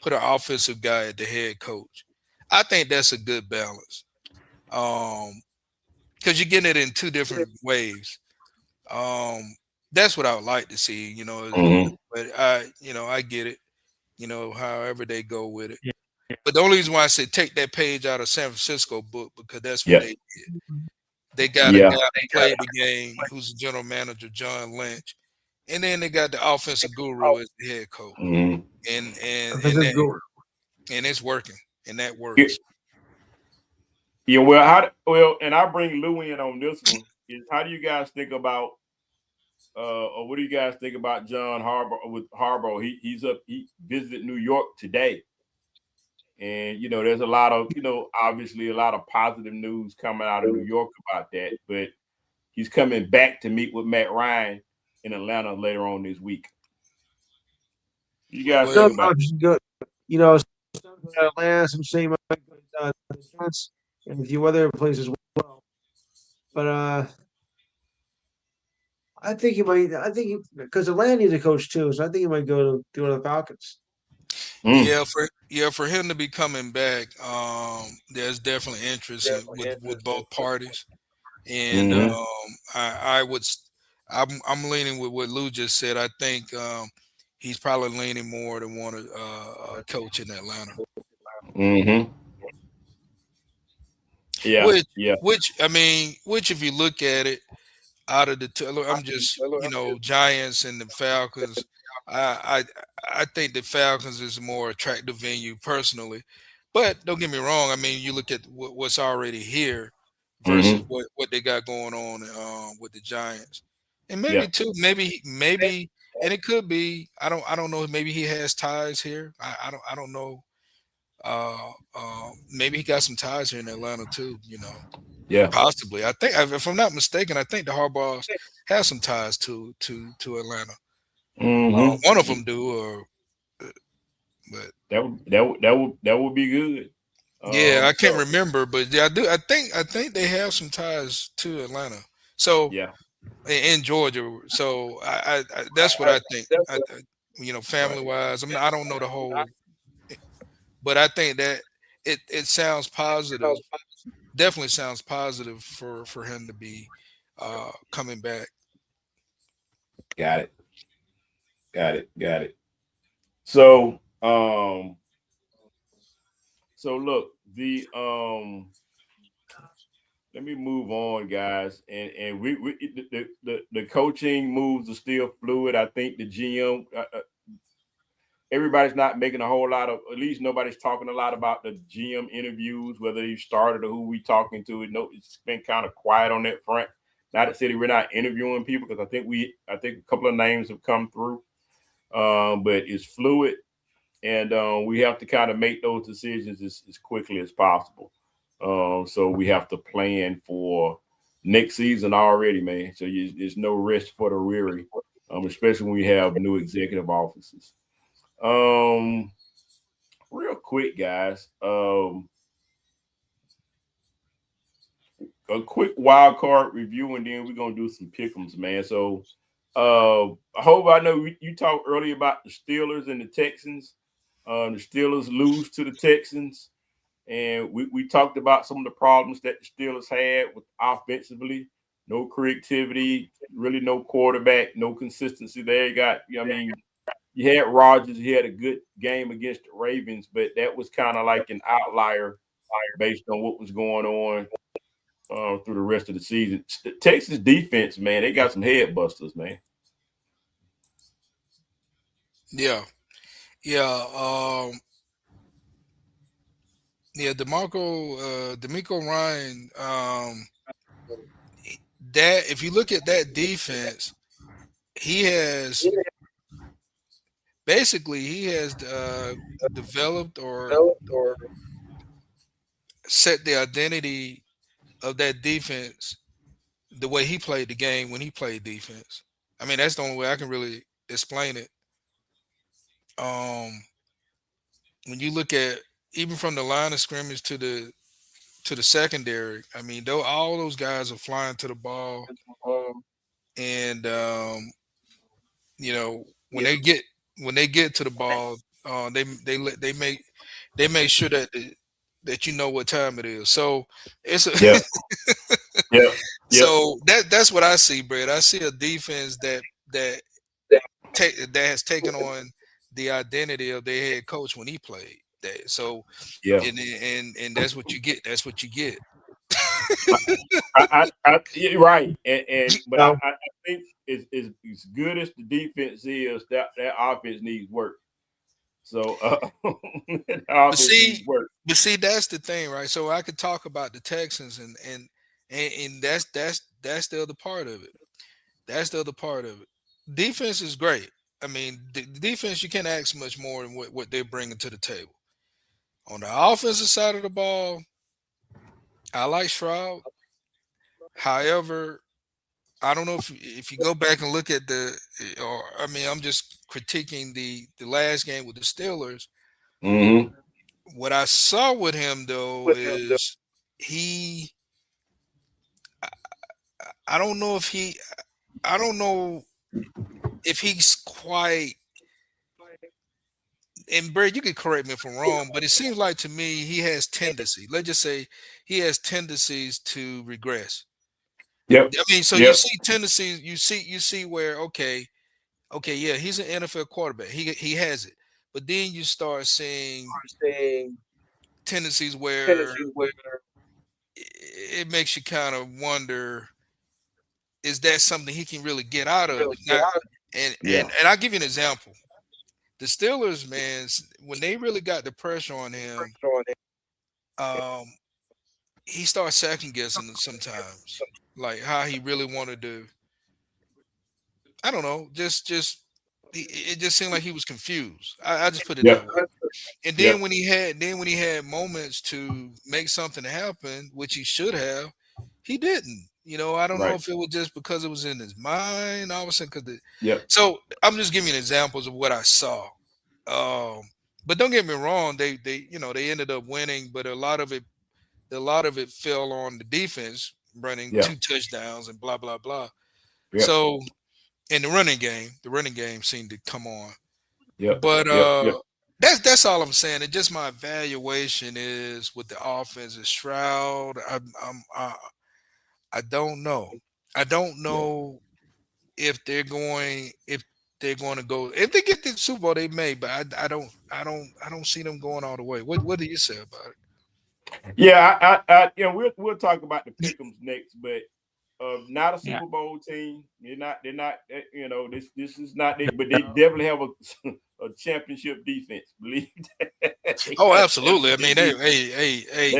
put an offensive guy at the head coach. I think that's a good balance. Because you're getting it in two different ways. That's what I would like to see, hmm but I get it, however they go with it. But the only reason why I say take that page out of San Francisco book because that's what yeah, they did. They got a yeah, guy who played the game, who's the general manager, John Lynch, and then they got the offensive guru as the head coach, hmm and and This and is that good. and it's working, and that yeah. works. Yeah, well, and I bring Lou in on this one. Is how do you guys think about, or what do you guys think about John Harbaugh with Harbaugh? He visited New York today, and there's a lot of obviously a lot of positive news coming out of New York about that, but he's coming back to meet with Matt Ryan in Atlanta later on this week. You guys Well, think Some about it. options go, you know, some go to Atlanta, some say might go to the Jets, and a few other places as well. But I think he might. I think because Atlanta needs a coach too, so I think he might go to the Falcons. Mm, for him to be coming back, there's definitely interest with both parties, and hmm I would I'm leaning with what Lou just said. I think he's probably leaning more to want to coach in Atlanta, hmm Yeah, which yeah. which if you look at it, out of the two, I'm just Giants and the Falcons. I I think the Falcons is a more attractive venue personally, but don't get me wrong. I mean, you look at what's already here versus hmm what they got going on with the Giants, and Yeah. maybe too, maybe, and it could be. I don't know. Maybe he has ties here. I don't know. Maybe he got some ties here in Atlanta too. Yeah. Possibly. I think, if I'm not mistaken, I think the Harbaughs have some ties to Atlanta. hmm One of them do, or but That would be good. yeah, I can't So remember, but yeah, I do. I think they have some ties to Atlanta. So yeah, in Georgia, so that's what I think. right. Family wise, I don't know the whole, but I think that it sounds positive. Definitely sounds positive for him to be coming back. Got it. Got it. Got it. So so look, let me move on, guys. And we the coaching moves are still fluid. I think the GM everybody's not making a whole lot of, at least nobody's talking a lot about the GM interviews, whether he started or who we talking to. No, it's been kind of quiet on that front. Not to say that we're not interviewing people, because I think a couple of names have come through, but it's fluid, and we have to kind of make those decisions as quickly as possible. So we have to plan for next season already, man. So there's no rest for the weary, especially when we have new executive offices. Um, Real quick, guys. A quick wild card review, and then we're gonna do some pick'ems, man. So, I hope I know you talked earlier about the Steelers and the Texans. The Steelers lose to the Texans, and we talked about some of the problems that the Steelers had with offensively. No creativity, really no quarterback, no consistency there. I mean, you had Rodgers. He had a good game against the Ravens, but that was kind of like an outlier based on what was going on through the rest of the season. Texas defense, man, they got some head busters, man. Yeah, yeah, yeah. D'Amico Ryan. That if you look at that defense, he has developed or set the identity of that defense the way he played the game when he played defense. I mean, that's the only way I can really explain it. Um, when you look at even from the line of scrimmage to the secondary, I mean, though all those guys are flying to the ball, and when they get to the ball, they make sure that you know what time it is. So it's a Yeah, yeah, yeah, so that's what I see, Brad. I see a defense that has taken on the identity of their head coach when he played. That so yeah. and that's what you get. That's what you get. You're right, and but No, I think as good as the defense is, that offense needs work. So that But offense see, needs work. that's the thing, right? So I could talk about the Texans and that's the other part of it. That's the other part of it. Defense is great. I mean, the defense you can't ask much more than what they're bringing to the table. On the offensive side of the ball, I like Stroud. However, I don't know if you go back and look at or I mean, I'm just critiquing the last game with the Steelers. Mm-hmm. What I saw with him though is he. I don't know if he. I don't know if he's quite. And Brad, you could correct me if I'm wrong, but it seems like to me he has tendency. Let's just say he has tendencies to regress. Yep. I mean, so you Yep. see tendencies. You see where okay, yeah, he's an NFL quarterback. He has it, but then you start seeing tendencies where it makes you kind of wonder: is that something he can really get out of? Now, and Yeah. I'll give you an example. The Steelers, man, when they really got the pressure on him, um, he starts second guessing them sometimes, like how he really wanted to. I don't know, it just seemed like he was confused. I just put it that Yep. way. And then Yep. when he had moments to make something happen, which he should have, he didn't. You know, I don't know Right. if it was just because it was in his mind. All of a sudden, Yep. so I'm just giving you examples of what I saw. But don't get me wrong, they they ended up winning, but a lot of it fell on the defense running Yeah. 2 touchdowns and blah blah blah. Yep. So in the running game seemed to come on. Yep. But Yep. Yep. that's all I'm saying. And just my evaluation is with the offense is Stroud. I don't know. I don't Yeah. know if they're going to go if they get to the Super Bowl they may, but I don't see them going all the way. What do you say about it? Yeah, we'll talk about the pick'ems next, but not a Super Bowl team. They're not. This is not. But they definitely have a championship defense. Believe that. They Oh, got a absolutely. I mean, championship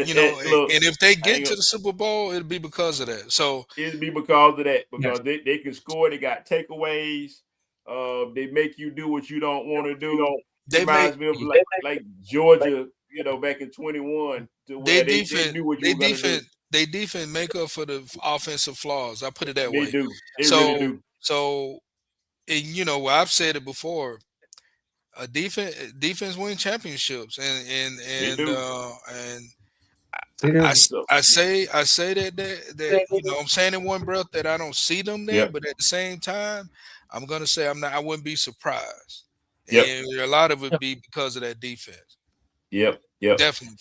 defense. Look, and if they I get ain't to the Super Bowl, it'll be because of that. So it'd be because of that, because they can score. They got takeaways. They make you do what you don't want to do. they make Reminds me of like Georgia, back in 21, to they where they defense knew what you they were gonna do. defense they defense make up for the offensive flaws. I put it that They way. do. They really So do. so and I've said it before. A defense win championships, They do. and So I say that I'm saying in one breath that I don't see them there, yep, but at the same time, I'm gonna say I wouldn't be surprised, yep, and a lot of it be because of that defense. yep. Definitely.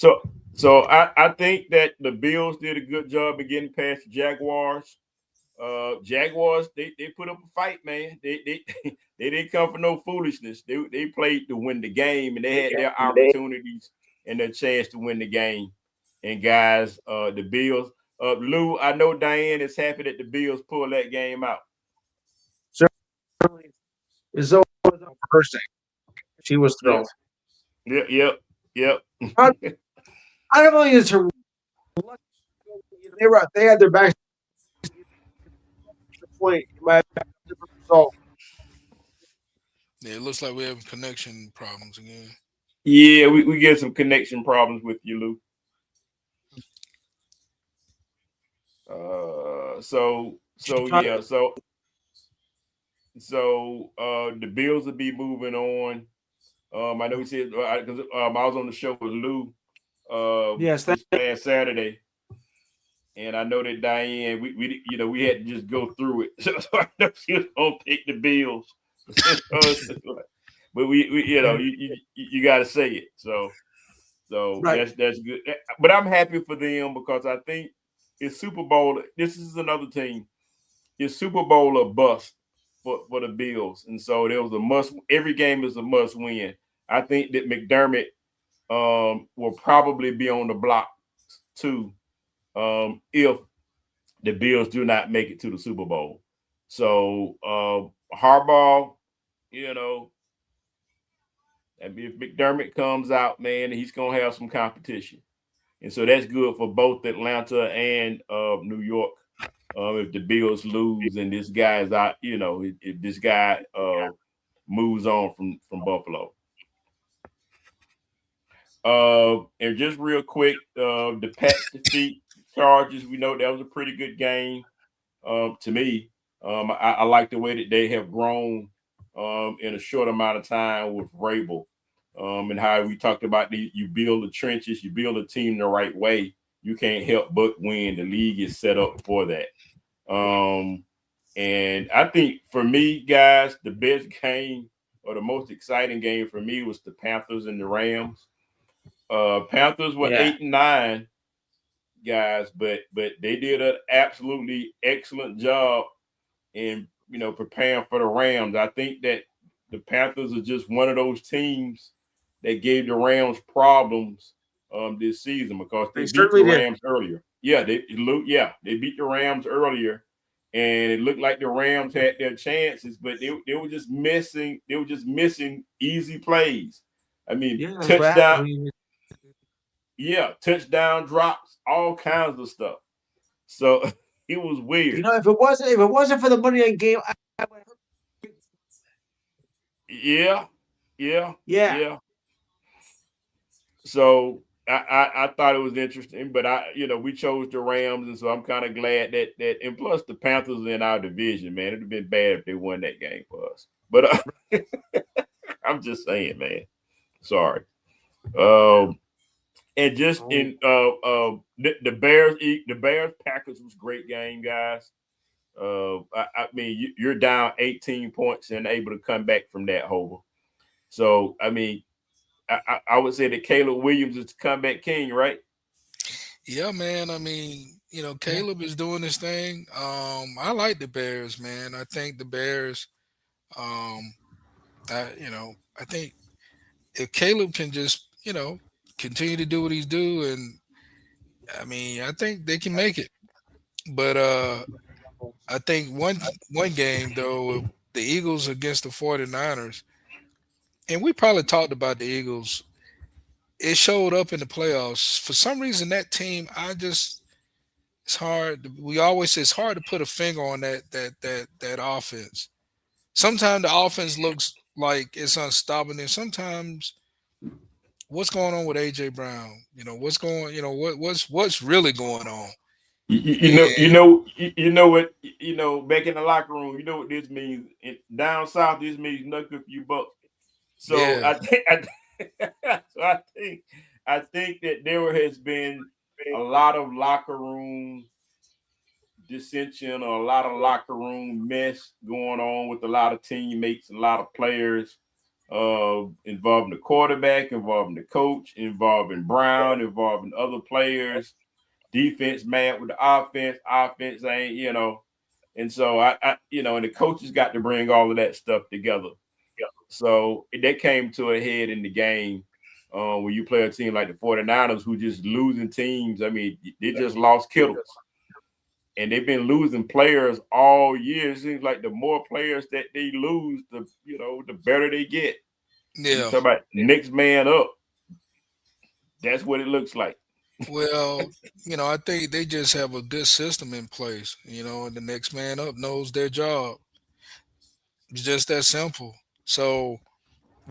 So I think that the Bills did a good job of getting past the Jaguars. Jaguars, they put up a fight, man. They they didn't come for no foolishness. They played to win the game, and they had their opportunities and their chance to win the game. And guys, the Bills, Lou, I know Diane is happy that the Bills pulled that game out. Certainly, it's over for her sake. She was thrilled. Yep. I don't believe it's her. They had their back point. Different result. Yeah, it looks like we're having connection problems again. Yeah, we get some connection problems with you, Lou. The Bills will be moving on. I know he said because I was on the show with Lou Yes, this past Saturday, and I know that Diane we had to just go through it. So I know she was gonna pick the Bills, but we you got to say it. So right. that's good. But I'm happy for them because I think it's Super Bowl. This is another team. It's Super Bowl or bust for the Bills, and so there was a must. Every game is a must win. I think that McDermott will probably be on the block too if the Bills do not make it to the Super Bowl. So Harbaugh, if McDermott comes out, man, he's gonna have some competition, and so that's good for both Atlanta and New York. If the Bills lose and this guy is out, if this guy moves on from Buffalo. And just real quick, the Pats defeat Chargers. We know that was a pretty good game to me. I like the way that they have grown in a short amount of time with Rabel. And how we talked about you build the trenches, you build a team the right way. You can't help but win. The league is set up for that. And I think for me, guys, the best game or the most exciting game for me was the Panthers and the Rams. Panthers were 8-9, guys, but they did an absolutely excellent job in preparing for the Rams. I think that the Panthers are just one of those teams that gave the Rams problems this season because they beat the Rams earlier. Yeah, they beat the Rams earlier, and it looked like the Rams had their chances, but they were just missing. They were just missing easy plays. I mean, touchdown. Yeah, touchdown drops, all kinds of stuff. So it was weird. If it wasn't for the Monday night game, I would Yeah. So I thought it was interesting, but we chose the Rams, and so I'm kind of glad that and plus the Panthers are in our division, man. It'd have been bad if they won that game for us. But I'm just saying, man. Sorry. And just in the Bears Packers was a great game, guys. I mean, you're down 18 points and able to come back from that, Hover. So I mean, I would say that Caleb Williams is the comeback king, right? Yeah, man. I mean, Caleb is doing his thing. I like the Bears, man. I think the Bears, I think if Caleb can just, continue to do what he's doing, and I mean, I think they can make it. But I think one game though, the Eagles against the 49ers, and we probably talked about the Eagles. It showed up in the playoffs. For some reason, that team, it's hard. We always say it's hard to put a finger on that offense. Sometimes the offense looks like it's unstoppable, and sometimes what's going on with AJ Brown? What's really going on? You know what, back in the locker room, you know what this means. Down south, this means nothing for you, but so Yeah. I think that there has been a lot of locker room dissension or a lot of locker room mess going on with a lot of teammates, a lot of players involving the quarterback, involving the coach, involving Brown, involving other players. Defense mad with the offense ain't, and so I and the coaches got to bring all of that stuff together. So that came to a head in the game when you play a team like the 49ers who just losing teams. I mean, they just lost Kittles. And they've been losing players all year. It seems like the more players that they lose, the better they get. Yeah. You talk about next man up. That's what it looks like. Well, I think they just have a good system in place, and the next man up knows their job. It's just that simple. So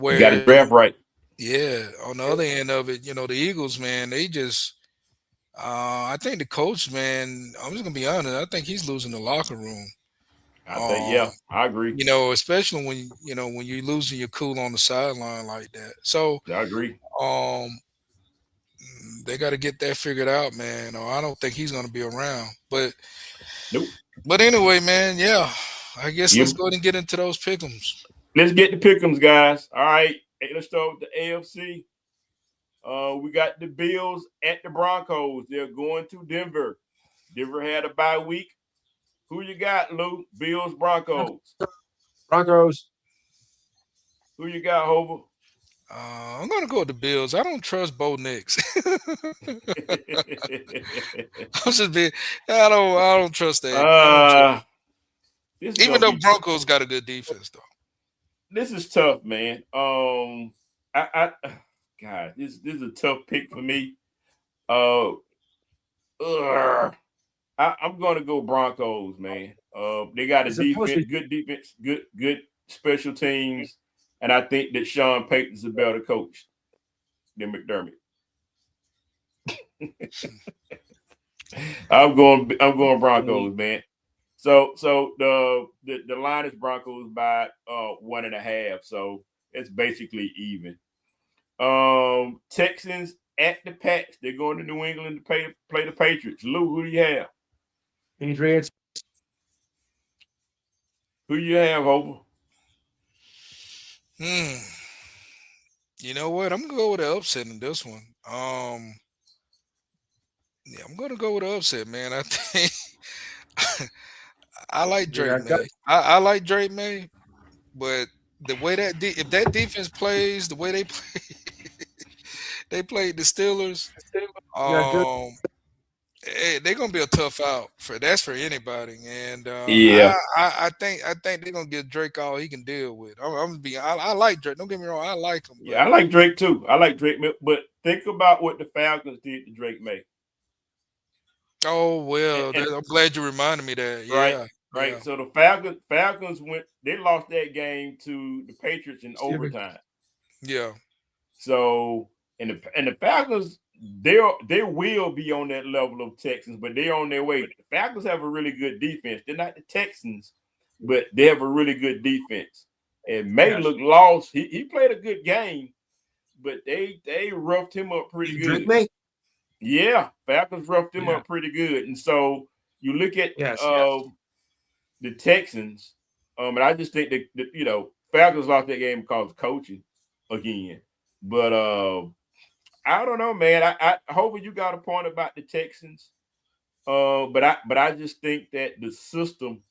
You got to where draft right. yeah, on the other end of it, the Eagles, man, they just I think the coach, man, I'm just gonna be honest, I think he's losing the locker room. I think, I agree. Especially when you're losing your cool on the sideline like that. So I agree. They got to get that figured out, man. Or I don't think he's going to be around. But nope. But anyway, man, yeah. I guess let's go ahead and get into those pick'ems. Let's get the pick'ems, guys. All right. Hey, let's start with the AFC. We got the Bills at the Broncos. They're going to Denver. Denver had a bye week. Who you got, Lou? Bills, Broncos. Broncos. Who you got, Hover? I'm gonna go with the Bills. I don't trust Bo Nix. I don't trust that. Even though Broncos got a good defense, though. This is tough, man. God, this is a tough pick for me. I'm gonna go Broncos, man. They got a defense, good defense, good special teams. And I think that Sean Payton's a better coach than McDermott. I'm going Broncos, man. So the line is Broncos by 1.5. So it's basically even. Texans at the Pats. They're going to New England to play the Patriots. Lou, who do you have? Patriots. Who you have, Hova? Hmm. You know what? I'm gonna go with the upset in this one. Yeah, I'm gonna go with the upset, man. I think I like Yeah, Drake May. I like Drake May, but the way if that defense plays the way they play, they played the Steelers. yeah, good. Um, they're gonna be a tough out for anybody, and Yeah, I think they're gonna give Drake all he can deal with. I'm gonna be I like Drake. Don't get me wrong, I like him, yeah, but I like Drake too. I like Drake, but think about what the Falcons did to Drake May. oh well, And I'm glad you reminded me that. right, Yeah, yeah, right. So the Falcons went. They lost that game to the Patriots in Stupid. overtime. yeah. So and the Falcons, they will be on that level of Texans, but they're on their way. The Falcons have a really good defense. They're not the Texans, but they have a really good defense. And May Yes. looked lost. He played a good game, but they roughed him up pretty Drake good. May. Yeah, Falcons roughed him Yeah. up pretty good. And so you look at Yes. the Texans, and I just think that Falcons lost that game because of coaching again. But I don't know, man. I hope you got a point about the Texans. But I just think that the system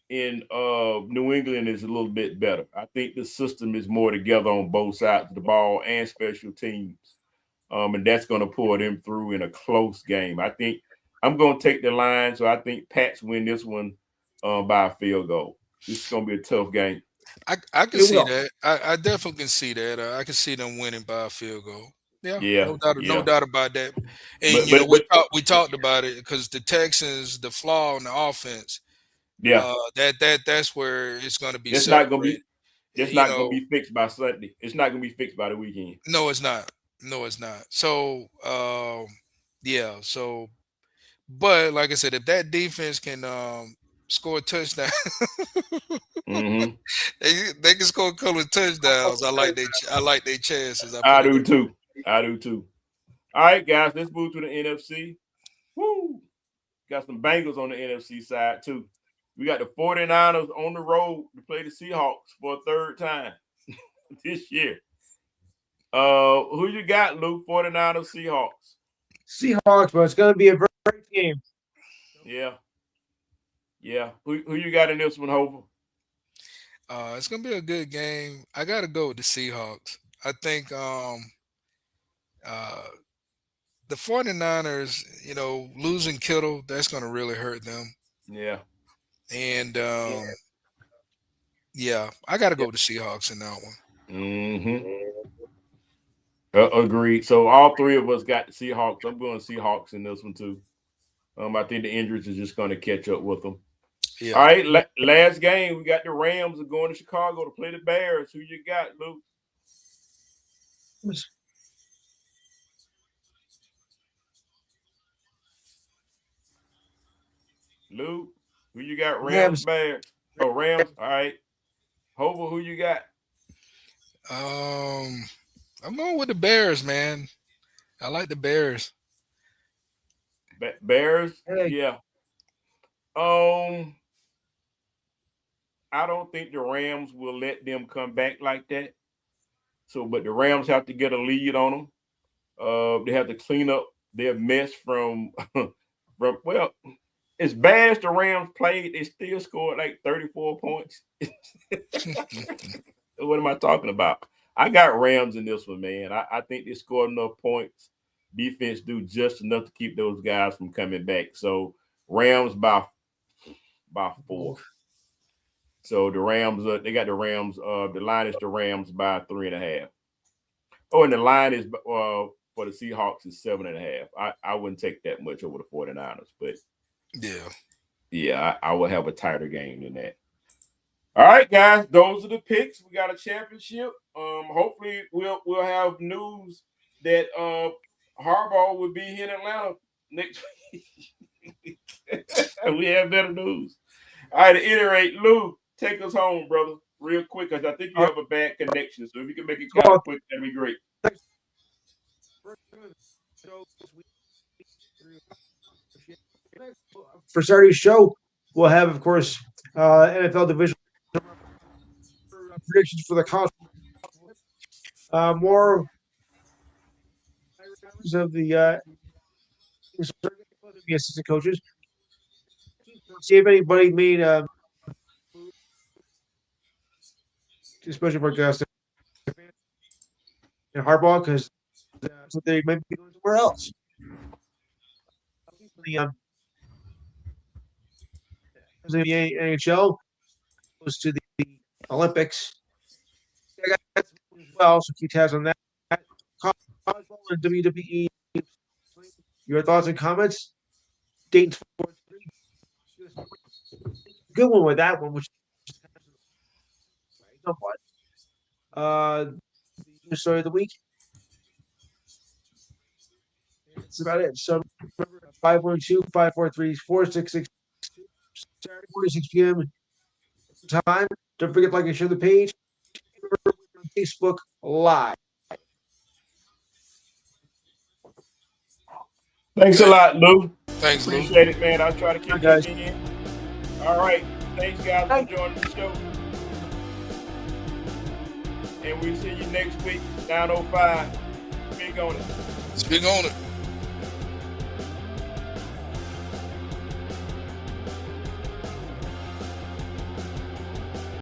in New England is a little bit better. I think the system is more together on both sides of the ball and special teams. And that's going to pull them through in a close game. I think I'm going to take the line, so I think Pats win this one by a field goal. This is going to be a tough game. I can It see will. that. I definitely can see that. I can see them winning by a field goal. Yeah, Yeah, no yeah. doubt about that. And But but but we talked about it because the Texans, the flaw in the offense, yeah, that's where it's going to be it's not going to separated. be it's You not going to know, be fixed by Sunday. It's not going to be fixed by the weekend. no, it's not. No, it's not. So, yeah. So, but like I said, if that defense can score a touchdown, Mm-hmm. they can score a couple of touchdowns. I like their chances. I I put it do that way. too. I do too. All right, guys, let's move to the NFC. Woo! Got some Bengals on the NFC side too. We got the 49ers on the road to play the Seahawks for a third time this year. Who you got, Luke? 49ers, Seahawks. Seahawks, but it's going to be a great game. Yeah. Yeah. Who you got in this one, Hover? It's gonna be a good game. I gotta go with the Seahawks. I think uh, the 49ers, losing Kittle, that's gonna really hurt them. Yeah. And yeah, I gotta go with the Seahawks in that one. Mm-hmm. Agreed. So all three of us got the Seahawks. I'm going Seahawks in this one too. I think the injuries are just going to catch up with them. Yeah. All right, last game we got the Rams are going to Chicago to play the Bears. Who you got, Luke? Luke, who you got? Rams, Rams. Bears. Oh, Rams. All right. Hover, who you got? Um, I'm going with the Bears, man. I like the Bears. Bears. Hey, Yeah. Um, I don't think the Rams will let them come back like that. So, but the Rams have to get a lead on them. They have to clean up their mess from well, as bad as the Rams played, they still scored like 34 points. What am I talking about? I got Rams in this one, man. I think they scored enough points. Defense do just enough to keep those guys from coming back. So Rams by 4. So the Rams, they got the Rams. The line is the Rams by 3.5. Oh, and the line is for the Seahawks is 7.5. I wouldn't take that much over the 49ers, but Yeah. yeah, I would have a tighter game than that. All right, guys, those are the picks. We got a championship. Hopefully we'll have news that Harbaugh will be here in Atlanta next week. We have better news. All right, at any rate, Lou, take us home, brother, real quick, because I think you have a bad connection. So if you can make it kind of quick, that'd be great. For Saturday's show, we'll have, of course, NFL division predictions for the college. More of the assistant coaches. See if anybody made especially for Gus and Harbaugh, because that's what they might be doing somewhere else. The NHL goes to the Olympics. As well, so keep tabs on that. College ball and WWE. Your thoughts and comments? Dayton Sports. Good one with that one, which somewhat. The story of the week. That's about it. So remember 512-543-4662. Saturday morning, 6 p.m. time. Don't forget to like and share the page. On Facebook Live. Thanks a lot, Lou. Thanks, Lou. Appreciate it, man. I'll try to keep guys. it in. All right. Thanks, guys, for joining the show. And we'll see you next week, 9:05. Speak on it. Speak on it.